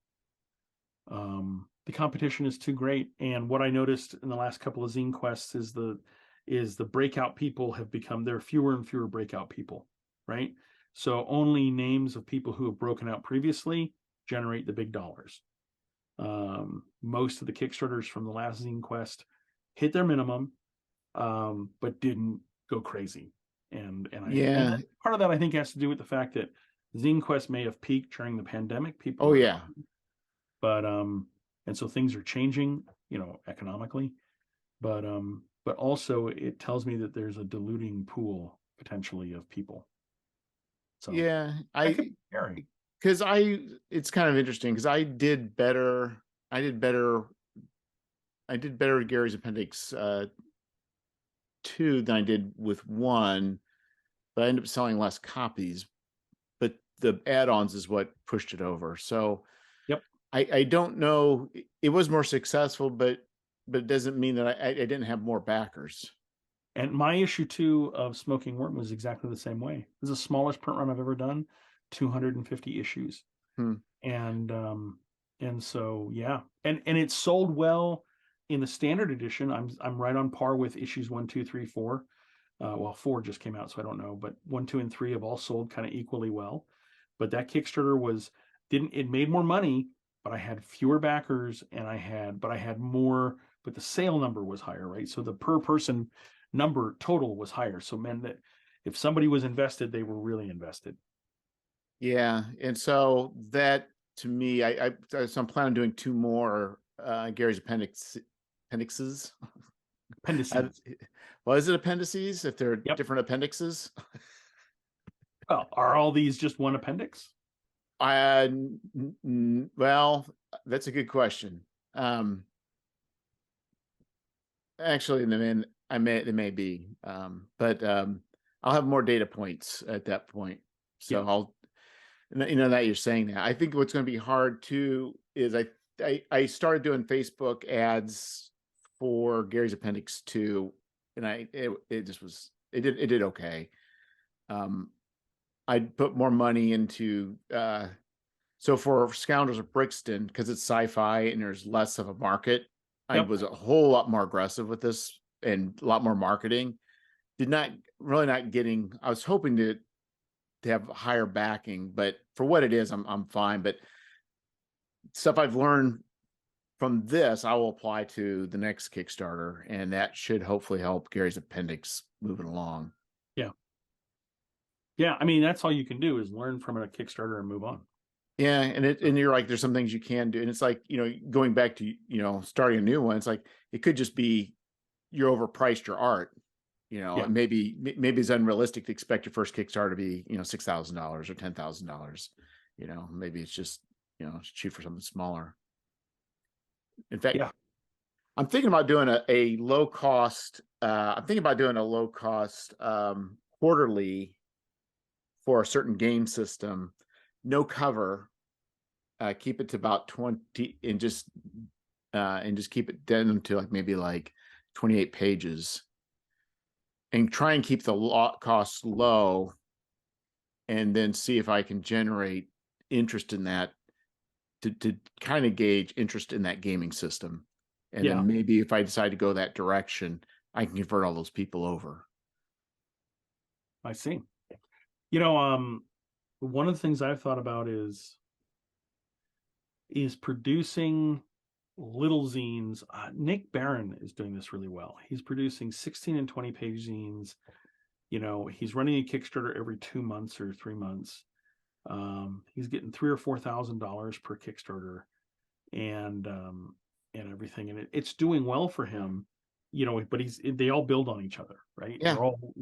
The competition is too great, and what I noticed in the last couple of Zine Quests is the breakout people have become, there are fewer and fewer breakout people, right? So only names of people who have broken out previously generate the big dollars. Most of the Kickstarters from the last Zine Quest hit their minimum, but didn't go crazy. And Yeah. part of that I think has to do with the fact that Zine Quest may have peaked during the pandemic. People Oh were yeah. gone, but and so things are changing, economically, but also it tells me that there's a diluting pool potentially of people. So Yeah. that could be scary. Because it's kind of interesting because I did better. I did better. I did better with Gary's Appendix 2 than I did with 1, but I ended up selling less copies. But the add-ons is what pushed it over. So Yep. I don't know. It was more successful, but it doesn't mean that I didn't have more backers. And my issue 2 of Smoking Worm was exactly the same way. This is the smallest print run I've ever done, 250 issues. Hmm. And so yeah, and it sold well in the standard edition. I'm right on par with issues 1, 2, 3, 4. Well, 4 just came out, so I don't know, but 1, 2, and 3 have all sold kind of equally well. But that Kickstarter it made more money, but I had fewer backers, and I had more, but the sale number was higher, right? So the per person number total was higher. So it meant that if somebody was invested, they were really invested. Yeah, and so that to me, so I'm planning on doing 2 more Gary's appendixes. Appendices. Well, is it appendices if they're Yep. different appendixes? Well, are all these just one appendix? Well, that's a good question. Actually, they may be, but I'll have more data points at that point. So Yeah. I'll, that you're saying that. I think what's going to be hard too is I started doing Facebook ads for Gary's Appendix 2, and it did okay. I'd put more money into so for Scoundrels of Brixton, because it's sci-fi and there's less of a market, I Yep. was a whole lot more aggressive with this and a lot more marketing. Not getting. I was hoping to have higher backing, but for what it is, I'm fine. But stuff I've learned from this, I will apply to the next Kickstarter, and that should hopefully help Gary's Appendix moving along. Yeah. Yeah. I mean, that's all you can do is learn from a Kickstarter and move on. Yeah, and you're like, there's some things you can do, and it's like, going back to starting a new one. It's like it could just be you're overpriced your art, Yeah. and maybe it's unrealistic to expect your first Kickstarter to be $6,000 or $10,000. Maybe it's just shoot for something smaller. In fact, Yeah. I'm thinking about doing a low cost. I'm thinking about doing a low cost quarterly for a certain game system, no cover, keep it to about 20 and just keep it down to like maybe like 28 pages and try and keep the costs low, and then see if I can generate interest in that to kind of gauge interest in that gaming system. And Yeah, then maybe if I decide to go that direction, I can convert all those people over. I see. One of the things I've thought about is producing little zines. Nick Barron is doing this really well. He's producing 16 and 20 page zines. He's running a Kickstarter every 2 months or 3 months. He's getting $3,000 or $4,000 per Kickstarter, and everything, and it's doing well for him. But they all build on each other, right? Yeah. They're all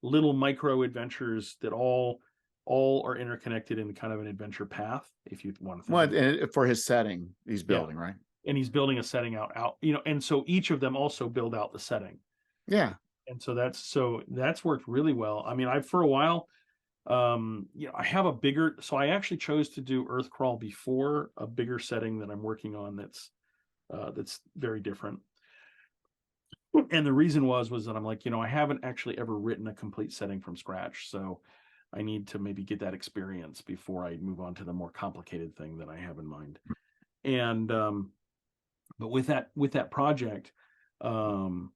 little micro adventures that all are interconnected in kind of an adventure path, if you want to think. Well, and for his setting he's Yeah. building, right? And he's building a setting out, and so each of them also build out the setting. Yeah. And so that's worked really well. I mean, for a while, I have a bigger, so I actually chose to do Earthcrawl before a bigger setting that I'm working on that's very different. And the reason was that I'm like, I haven't actually ever written a complete setting from scratch, so I need to maybe get that experience before I move on to the more complicated thing that I have in mind. And but with that project, that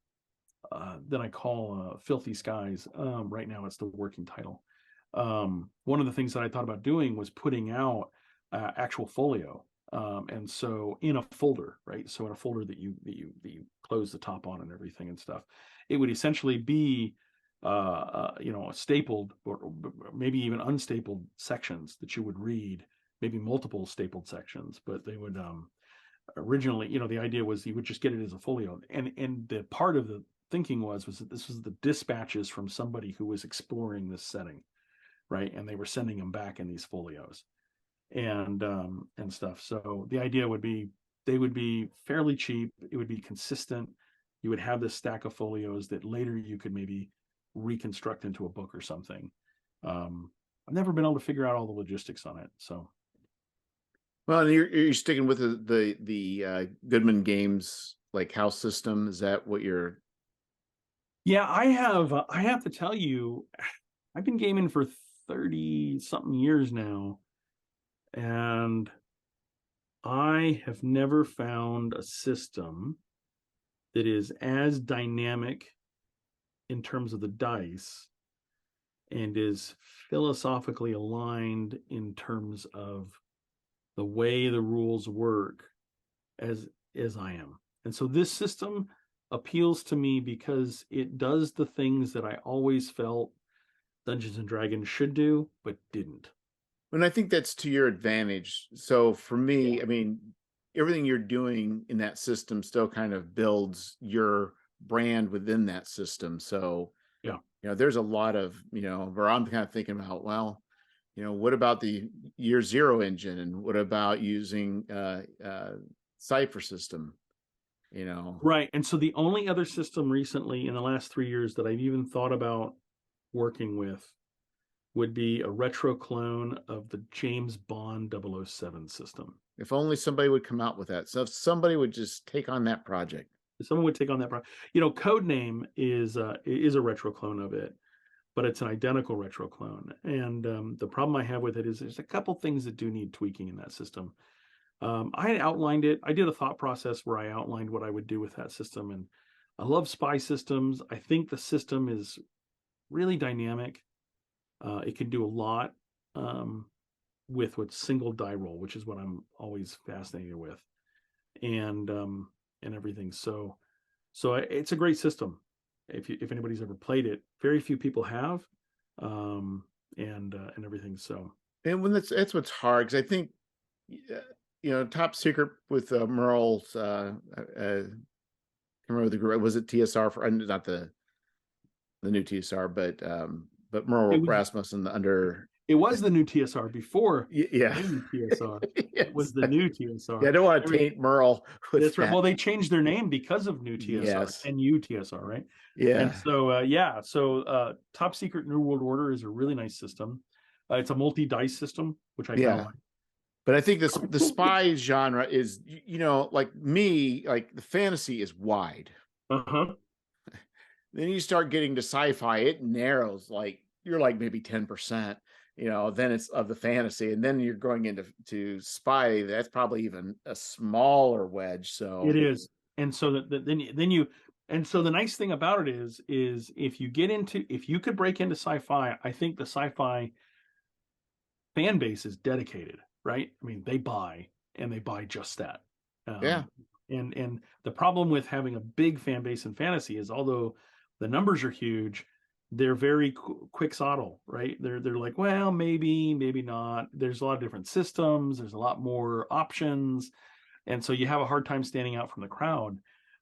I call Filthy Skies, right now it's the working title. One of the things that I thought about doing was putting out actual folio, and so in a folder, right? So in a folder that you close the top on and everything and stuff, it would essentially be stapled or maybe even unstapled sections that you would read, maybe multiple stapled sections, but they would originally, the idea was you would just get it as a folio, and the part of the thinking was that this was the dispatches from somebody who was exploring this setting, right? And they were sending them back in these folios and stuff. So the idea would be they would be fairly cheap. It would be consistent. You would have this stack of folios that later you could maybe reconstruct into a book or something. I've never been able to figure out all the logistics on it. So, well, and you're sticking with the Goodman Games like house system. Is that what you're? yeah, I have to tell you, I've been gaming for 30 something years now, and I have never found a system that is as dynamic in terms of the dice and is philosophically aligned in terms of the way the rules work as I am. And so this system appeals to me because it does the things that I always felt Dungeons and Dragons should do, but didn't. And I think that's to your advantage. So for me, I mean, everything you're doing in that system still kind of builds your brand within that system. So, Yeah. There's a lot of, where I'm kind of thinking about, well, what about the year zero engine, and what about using Cipher system, Right. And so the only other system recently in the last 3 years that I've even thought about working with would be a retro clone of the James Bond 007 system. If only somebody would come out with that. So if somebody would just take on that project. If someone would take on that project. Codename is a retro clone of it, but it's an identical retro clone. And the problem I have with it is there's a couple things that do need tweaking in that system. I had outlined it. I did a thought process where I outlined what I would do with that system. And I love spy systems. I think the system is really dynamic. It can do a lot with single die roll, which is what I'm always fascinated with, and everything. So it's a great system. If anybody's ever played it, very few people have, and everything. So, And when that's what's hard, because I think Top Secret with Merle's remember the group, was it TSR for not the new TSR, but Merle it was Rasmussen under It was the new TSR before Yeah. the new TSR. It was Yes. the new TSR. Yeah, I don't want to taint Merle with That's right. that. Well, they changed their name because of new TSR Yes. and new TSR, right? And Yeah. so, yeah. So, Top Secret New World Order is a really nice system. It's a multi-dice system, which I kind of Yeah. like. But I think the spy genre is, like me, like the fantasy is wide. Uh-huh. Then you start getting to sci-fi, it narrows, like you're like maybe 10%, then it's of the fantasy. And then you're going into spy, that's probably even a smaller wedge. It So is. And so and so the nice thing about it is if you could break into sci-fi, I think the sci-fi fan base is dedicated, right? I mean, they buy and they buy just that. yeah. And the problem with having a big fan base in fantasy is, although the numbers are huge, they're very quixotic, right? They're like, well, maybe not. There's a lot of different systems. There's a lot more options, and so you have a hard time standing out from the crowd.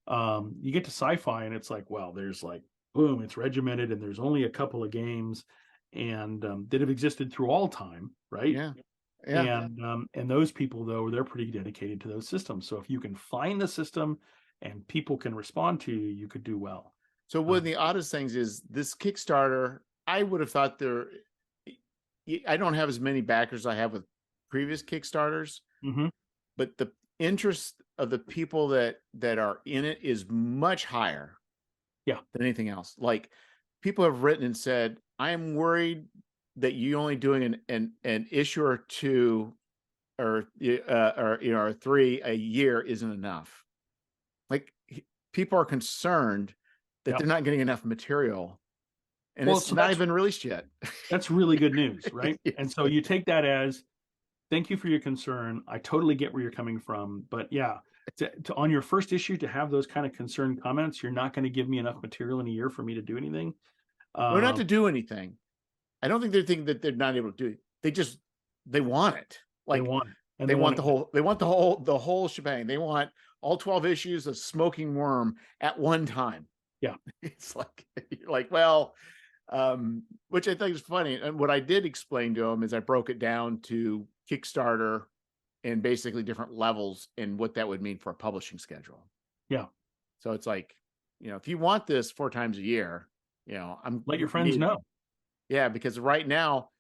You get to sci-fi, and it's like, well, there's like, boom, it's regimented, and there's only a couple of games, and that have existed through all time, right? Yeah. Yeah. And those people, though, they're pretty dedicated to those systems. So if you can find the system and people can respond to you, you could do well. So one of the oddest things is this Kickstarter, I would have thought I don't have as many backers as I have with previous Kickstarters, Mhm. but the interest of the people that are in it is much higher Yeah. than anything else. Like people have written and said, I am worried that you only doing an issue or two or or three a year isn't enough. Like people are concerned that Yep. they're not getting enough material, and Well, it's so not even released yet. that's really good news, right? Yes. And so you take that as, thank you for your concern. I totally get where you're coming from, but yeah, on your first issue to have those kind of concerned comments, you're not going to give me enough material in a year for me to do anything. Well, not Um, to do anything. I don't think they think that they're not able to do it. They want it. they Like want it, and they they want want it. the whole shebang. They want all 12 issues of Smoking Worm at one time. Yeah. It's like you're like, well, which I think is funny. And what I did explain to them is I broke it down to Kickstarter and basically different levels and what that would mean for a publishing schedule. Yeah. So it's like, if you want this 4 times a year, I'm Let your friends know. Yeah, because right now,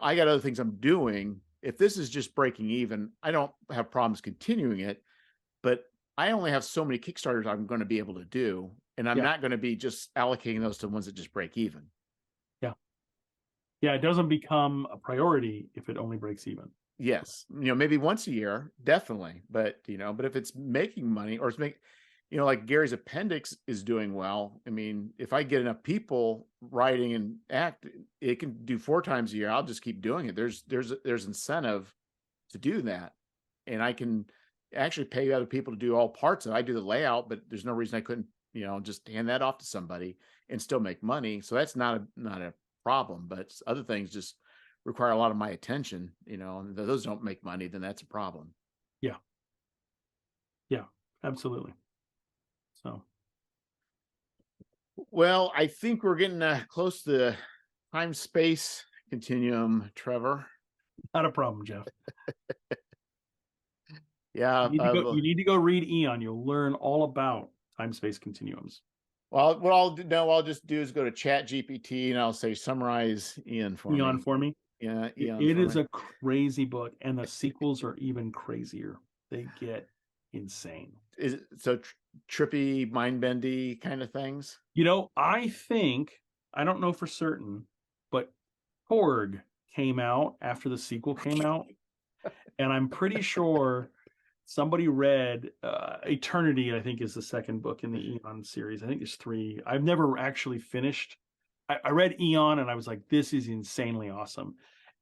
I got other things I'm doing. If this is just breaking even, I don't have problems continuing it, but I only have so many Kickstarters I'm going to be able to do, and I'm Yeah. not going to be just allocating those to the ones that just break even. Yeah. Yeah. It doesn't become a priority if it only breaks even. Yes, maybe once a year, definitely, but if it's making money or it's like Gary's Appendix is doing well. I mean, if I get enough people writing and act, it can do 4 times a year. I'll just keep doing it. There's incentive to do that, and I can actually pay other people to do all parts of it. I do the layout, but there's no reason I couldn't, just hand that off to somebody and still make money. So that's not a problem. But other things just require a lot of my attention, and if those don't make money, then that's a problem. Yeah. Yeah. Absolutely. So, well, I think we're getting close to the time-space continuum, Trevor. not a problem, Jeff. Yeah. You need to go read Eon. You'll learn all about time-space continuums. Well, what I'll just do is go to Chat GPT and I'll say summarize Eon for me. Yeah, Eon It for is me. a crazy book, and the sequels are even crazier. They get insane. Is it so trippy, mind-bendy kind of things? I think, I don't know for certain, but Korg came out after the sequel came out, and I'm pretty sure somebody read Eternity, I think is the second book in the Eon series. I think there's 3. I've never actually finished. I read Eon and I was like, this is insanely awesome.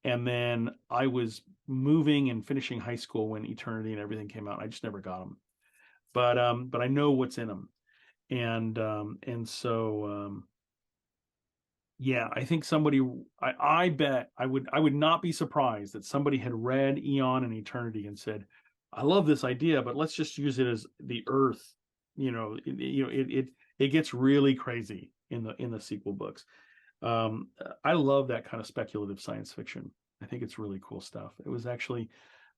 And then I was moving and finishing high school when Eternity and everything came out. I just never got them. But I know what's in them. And so yeah, I think somebody, I bet I would not be surprised that somebody had read Eon and Eternity and said, I love this idea, but let's just use it as the Earth. It gets really crazy in the sequel books. I love that kind of speculative science fiction. I think it's really cool stuff. It was actually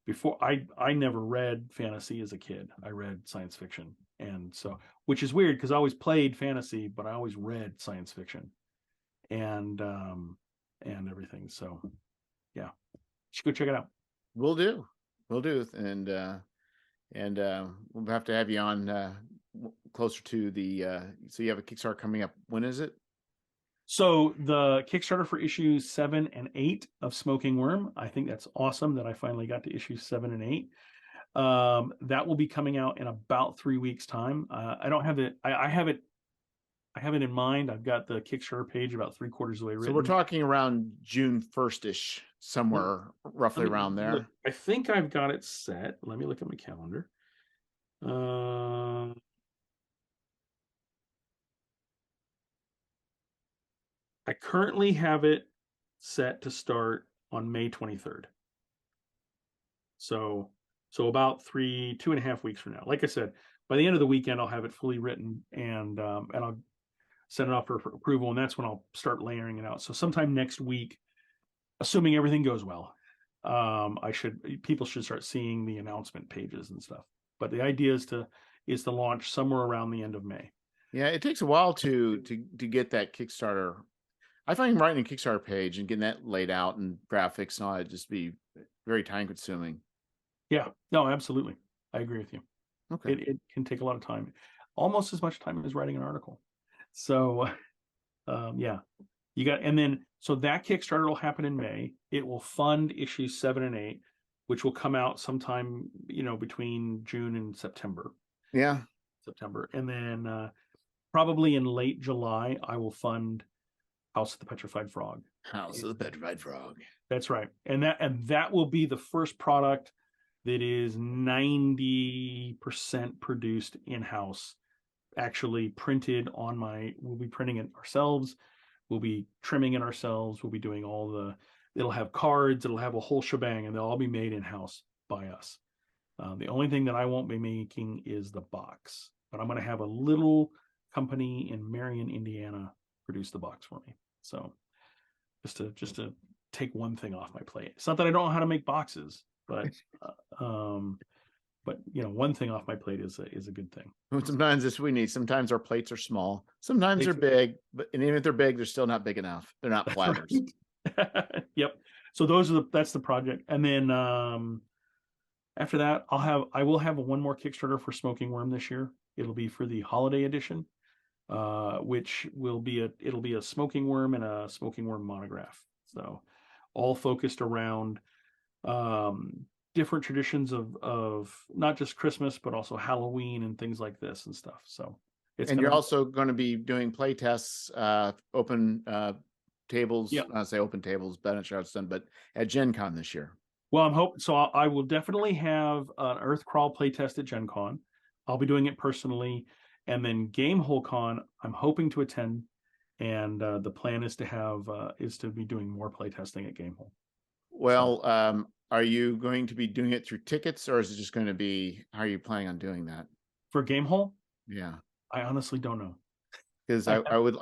before I never read fantasy as a kid. I read science fiction. And so, which is weird because I always played fantasy, but I always read science fiction and everything. So yeah, you should go check it out. We'll do. We'll do. And we'll have to have you on closer to the so you have a Kickstarter coming up. When is it? So the Kickstarter for issues 7 and 8 of Smoking Worm, I think that's awesome that I finally got to issues 7 and 8. That will be coming out in about 3 weeks time. I don't have it. I have it in mind. I've got the Kickstarter page about 3/4 of the way written. So we're talking around June 1st-ish, somewhere roughly around there. Look, I think I've got it set. Let me look at my calendar. I currently have it set to start on May 23rd. So about 2.5 weeks from now. Like I said, by the end of the weekend, I'll have it fully written and I'll send it off for approval, and that's when I'll start layering it out. So sometime next week, assuming everything goes well, people should start seeing the announcement pages and stuff. But the idea is to launch somewhere around the end of May. Yeah, it takes a while to get that Kickstarter. I find writing a Kickstarter page and getting that laid out and graphics and all that just be very time consuming. Yeah, no, absolutely. I agree with you. Okay. It can take a lot of time, almost as much time as writing an article. So, yeah, and then so that Kickstarter will happen in May. It will fund issues 7 and 8, which will come out sometime, between June and September. Yeah. September. And then probably in late July, I will fund House of the Petrified Frog. House of the Petrified Frog. That's right. And that will be the first product that is 90% produced in-house, actually printed on we'll be printing it ourselves. We'll be trimming it ourselves. We'll be doing it'll have cards, it'll have a whole shebang, and they'll all be made in-house by us. The only thing that I won't be making is the box, but I'm going to have a little company in Marion, Indiana, produce the box for me. So just to take one thing off my plate. It's not that I don't know how to make boxes, but one thing off my plate is a good thing. Sometimes this we need. Sometimes our plates are small. Sometimes they're big, and even if they're big, they're still not big enough. They're not platters. Right. Yep. So that's the project, and then after that, I will have one more Kickstarter for Smoking Worm this year. It'll be for the holiday edition, which it'll be a Smoking Worm and a Smoking Worm monograph. So all focused around different traditions of not just Christmas, but also Halloween and things like this and stuff. So you're also going to be doing play tests, open tables. Yep. Not say open tables, but I'm not sure how it's done, but at Gen Con this year. Well, I'm hoping so. I will definitely have an Earth Crawl play test at Gen Con. I'll be doing it personally, and then Gamehole Con I'm hoping to attend, and the plan is to be doing more play testing at Gamehole. Well, are you going to be doing it through tickets, or is it just going to be? How are you planning on doing that for Gamehole? Yeah, I honestly don't know. Because I would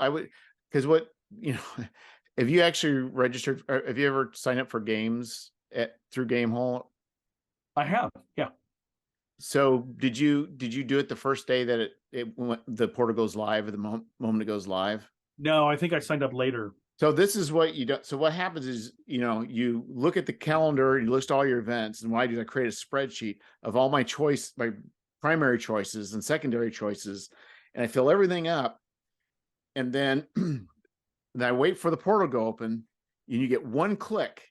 because what if you actually registered, or have you ever signed up for games through Gamehole? I have, yeah. So did you do it the first day that the portal goes live, or the moment it goes live? No, I think I signed up later. So this is what you do. So what happens is, you look at the calendar and you list all your events. And what I do is I create a spreadsheet of all my primary choices and secondary choices, and I fill everything up. And then, then I wait for the portal to go open, and you get one click,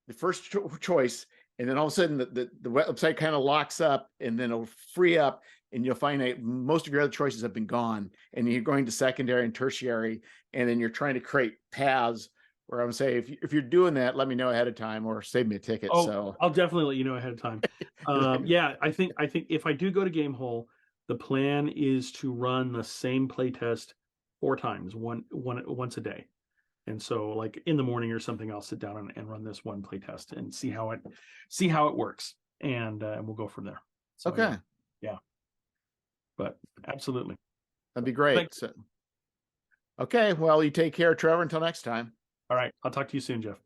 the first choice, and then all of a sudden the website kind of locks up, and then it'll free up, and you'll find that most of your other choices have been gone, and you're going to secondary and tertiary, and then you're trying to create paths where I would say, if you're doing that, let me know ahead of time or save me a ticket. Oh, so I'll definitely let you know ahead of time. Yeah, I think if I do go to Gamehole, the plan is to run the same play test 4 times, once a day. And so like in the morning or something, I'll sit down and run this one play test and see how it works. And we'll go from there. So, okay. Yeah. But absolutely. That'd be great. So, okay. Well, you take care, Trevor. Until next time. All right. I'll talk to you soon, Jeff.